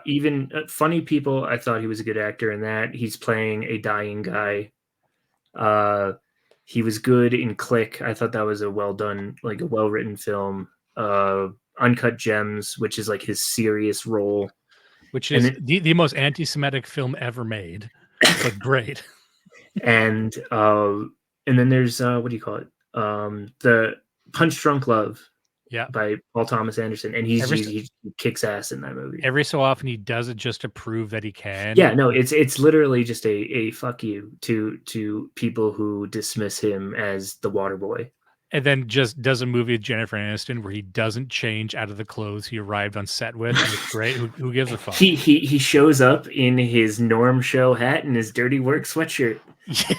Even Funny People, I thought he was a good actor in that. He's playing a dying guy. Uh, he was good in Click. I thought that was a well done, like a well written film. Uncut Gems, which is like his serious role, Which and is then the most anti-Semitic film ever made, but great. and uh, and then there's what do you call it? The Punch Drunk Love. Yeah. by Paul Thomas Anderson, and Every so he kicks ass in that movie. every so often he does it just to prove that he can. Yeah, no, it's literally just a fuck you to people who dismiss him as the water boy. And then just does a movie with Jennifer Aniston where he doesn't change out of the clothes he arrived on set with, and it's great. Who gives a fuck? He shows up in his Norm show hat and his dirty work sweatshirt. Yeah.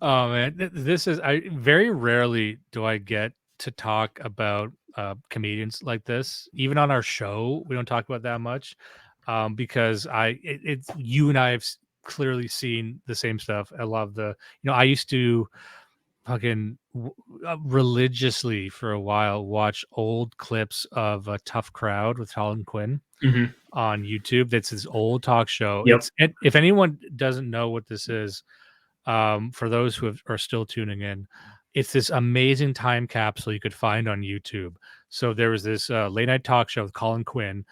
Oh man, this is I very rarely do I get to talk about comedians like this. Even on our show, we don't talk about that much because it's you and I have clearly seen the same stuff. I love I used to fucking religiously for a while watch old clips of a Tough Crowd with Colin Quinn Mhm. on YouTube. That's his old talk show. Yep. If anyone doesn't know what this is, for those who are still tuning in, it's this amazing time capsule you could find on YouTube. So there was this late night talk show with Colin Quinn,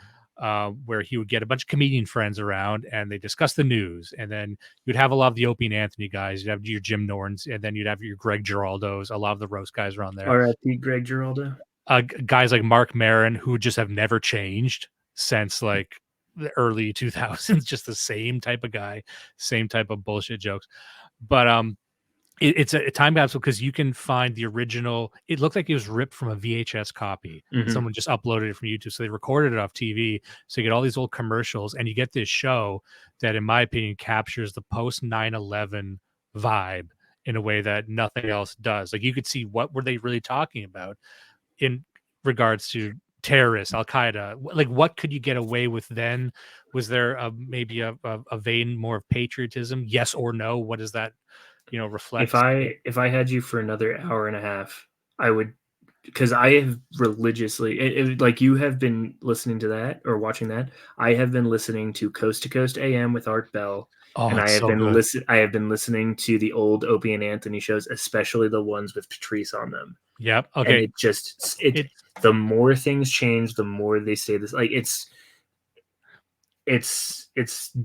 where he would get a bunch of comedian friends around and they discuss the news. And then you'd have a lot of the Opie and Anthony guys, you'd have your Jim Nortons, and then you'd have your Greg Giraldos, a lot of the roast guys around there. R.I.P. Greg Giraldo. Guys like Mark Maron, who just have never changed since like the early 2000s, just the same type of guy, same type of bullshit jokes. But it's a time capsule because you can find the original. It looked like it was ripped from a VHS copy. Mhm. Someone just uploaded it from YouTube, so they recorded it off TV. So you get all these old commercials, and you get this show that, in my opinion, captures the post 9/11 vibe in a way that nothing else does. Like you could see what were they really talking about in regards to terrorists, Al Qaeda. Like what could you get away with then? Was there maybe a vein more of patriotism? Yes or no? What does that reflect? If I had you for another hour and a half, I would, because I have religiously, like you have been listening to that or watching that. I have been listening to Coast AM with Art Bell, Oh, and it's so good. I have been listening to the old Opie and Anthony shows, especially the ones with Patrice on them. Yep. And Okay. The more things change, the more they say this. Like it's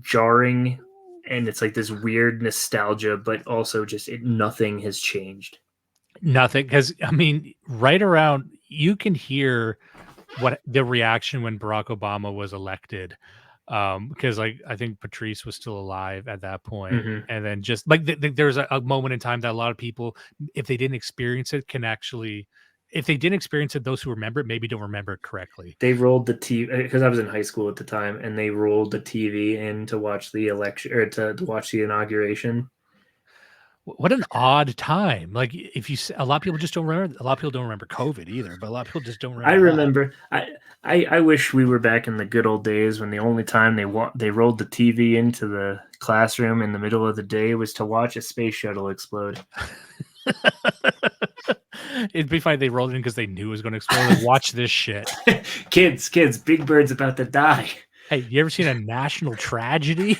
jarring, and it's like this weird nostalgia, but also just nothing has changed. Nothing, because I mean, right around you can hear what the reaction when Barack Obama was elected. Because like I think Patrice was still alive at that point, Mhm. and then just like there's a moment in time that a lot of people, if they didn't experience it, can actually, if they didn't experience it, those who remember it maybe don't remember it correctly. They rolled the TV because I was in high school at the time, and they rolled the TV in to watch the election or to watch the inauguration. What an odd time! Like if a lot of people just don't remember. A lot of people don't remember COVID either, but a lot of people just don't I remember that. remember. I wish we were back in the good old days when the only time they rolled the TV into the classroom in the middle of the day was to watch a space shuttle explode. It'd be fine. They rolled in because they knew it was going to explode. Like, watch this shit. kids, Big Bird's about to die. Hey, you ever seen a national tragedy?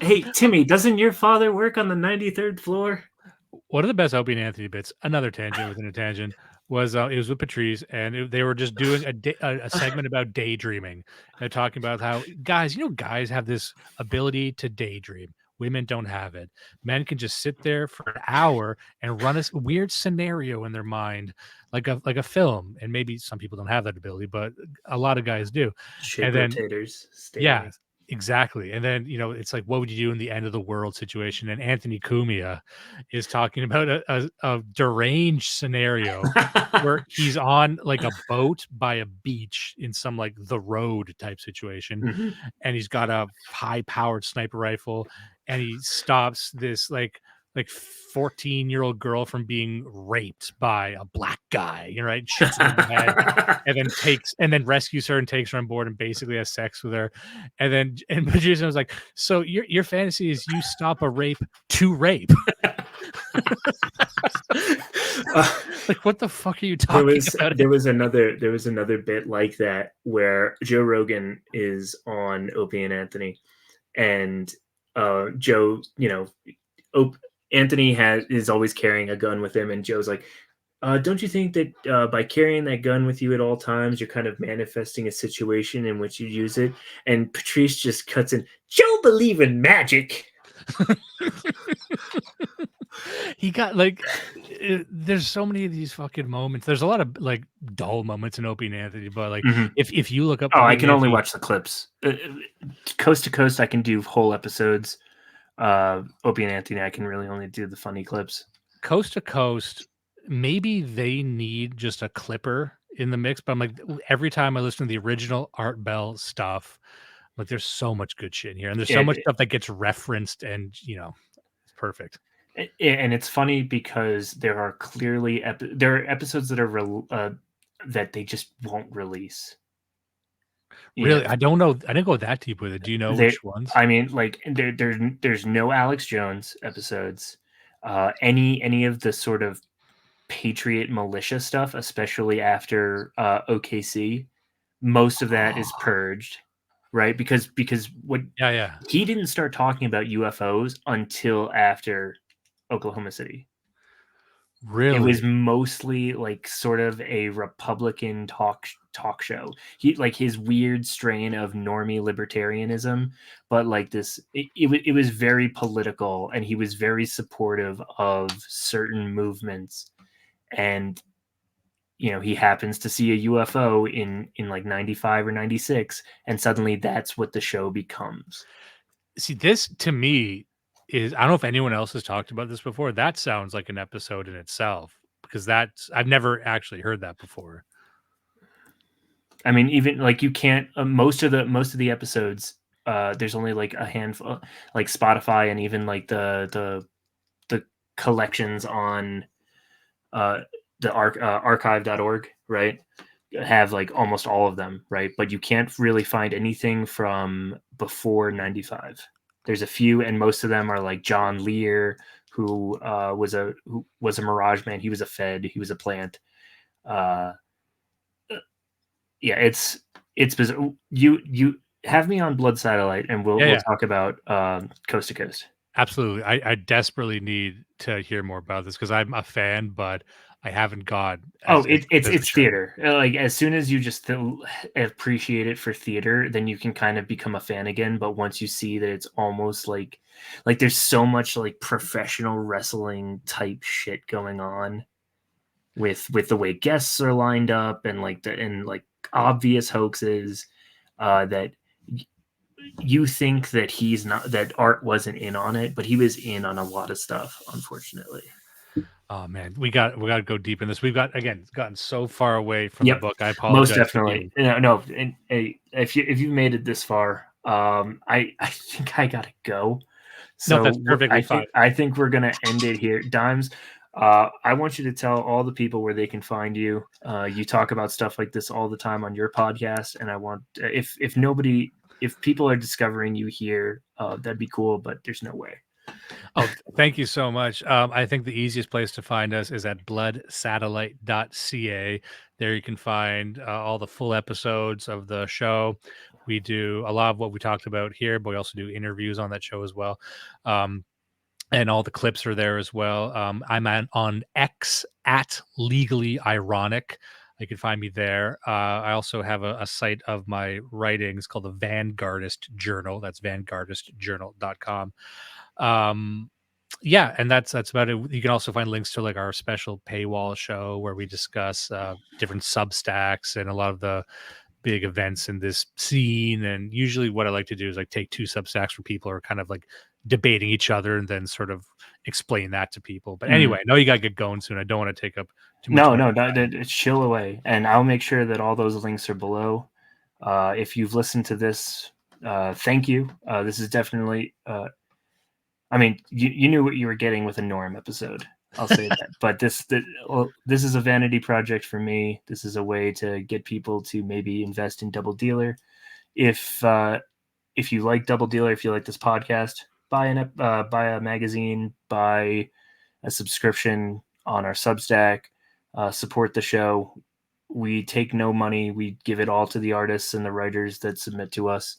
Hey, Timmy, doesn't your father work on the 93rd floor? One of the best Opie and Anthony bits, another tangent within a tangent, was it was with Patrice, and they were just doing a segment about daydreaming. They're talking about how guys have this ability to daydream. Women don't have it. Men can just sit there for an hour and run a weird scenario in their mind, like a film. And maybe some people don't have that ability, but a lot of guys do. Shape And then rotators. yeah, exactly. And then, it's like, what would you do in the end of the world situation? And Anthony Cumia is talking about a deranged scenario where he's on like a boat by a beach in some like the road type situation. Mhm. And he's got a high powered sniper rifle, and he stops this like 14-year-old girl from being raped by a black guy, right? Shoots her in the head, and then rescues her and takes her on board and basically has sex with her. And Patricia was like, so your fantasy is you stop a rape to rape. Like, what the fuck are you talking about? There was another bit like that where Joe Rogan is on Opie and Anthony, and Joe, Anthony is always carrying a gun with him, and Joe's like, don't you think that by carrying that gun with you at all times, you're kind of manifesting a situation in which you use it? And Patrice just cuts in, Joe believe in magic. He got like there's so many of these fucking moments. There's a lot of like dull moments in Opie and Anthony, but like Mhm. if you look up Oh, I Opie and can only Anthony watch the clips. Coast to coast, I can do whole episodes. Opie and Anthony, I can really only do the funny clips. coast to coast, maybe they need just a clipper in the mix. But I'm like, every time I listen to the original Art Bell stuff, like there's so much good shit in here, and there's so much It, stuff that gets referenced, and it's perfect. and it's funny because there are clearly there are episodes that are that they just won't release. You know, Really, I don't know. I didn't go that deep with it. Do you know they. which ones? I mean, like there's no Alex Jones episodes. Any of the sort of Patriot militia stuff, especially after OKC, most of that is Oh, purged, right? Because what yeah, yeah. he didn't start talking about UFOs until after Oklahoma City. It was Really? mostly like sort of a Republican talk show. He like his weird strain of normie libertarianism, but like it was very political, and he was very supportive of certain movements. And he happens to see a UFO in like 95 or 96, and suddenly that's what the show becomes. See, this to me is I don't know if anyone else has talked about this before. That sounds like an episode in itself because that's I've never actually heard that before. I mean, even like you can't most of the episodes. There's only like a handful, like Spotify, and even like the collections on uh, the archive.org, right? Have like almost all of them, right? But you can't really find anything from before 95. There's a few, and most of them are like John Lear, who was a Mirage man. He was a Fed. He was a plant. Uh, yeah, it's bizarre. You have me on Blood Satellite, and we'll Yeah, we'll yeah, talk about Coast to Coast. absolutely. I desperately need to hear more about this because I'm a fan, but I haven't got Oh, as deep as the it's show. theater. Like as soon as you just appreciate it for theater, then you can kind of become a fan again. But once you see that it's almost like there's so much like professional wrestling type shit going on with the way guests are lined up, and like obvious hoaxes, that you think that he's not that Art wasn't in on it, but he was in on a lot of stuff, unfortunately. Oh man, we got to go deep in this. We've got again gotten so far away from the Yep, book. I most apologize for definitely. being. No, no, and if you made it this far, I think I gotta go. No, So that's perfectly fine. I think we're gonna end it here. Dimes, I want you to tell all the people where they can find you. You talk about stuff like this all the time on your podcast, and I want if people are discovering you here, that'd be cool. But there's no way. Oh, thank you so much. I think the easiest place to find us is at bloodsatellite.ca. There you can find all the full episodes of the show. We do a lot of what we talked about here, but we also do interviews on that show as well. And all the clips are there as well. I'm on X at Legally Ironic. You can find me there. I also have a site of my writings called the Vanguardist Journal. That's vanguardistjournal.com. Yeah, and that's about it. You can also find links to like our special paywall show where we discuss different Substacks and a lot of the big events in this scene. And usually what I like to do is like take two Substacks where people are kind of like debating each other and then sort of explain that to people. But Mm. anyway, I know you got to get going soon. I don't want to take up too much No, more. no, chill away, and I'll make sure that all those links are below. If you've listened to this, thank you. This is definitely. I mean, you knew what you were getting with a Norm episode. I'll say that. But this is a vanity project for me. This is a way to get people to maybe invest in Double Dealer. If you like Double Dealer, if you like this podcast, buy a magazine, buy a subscription on our Substack, support the show. We take no money. We give it all to the artists and the writers that submit to us,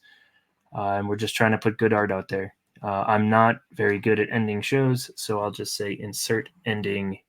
and we're just trying to put good art out there. I'm not very good at ending shows, so I'll just say insert ending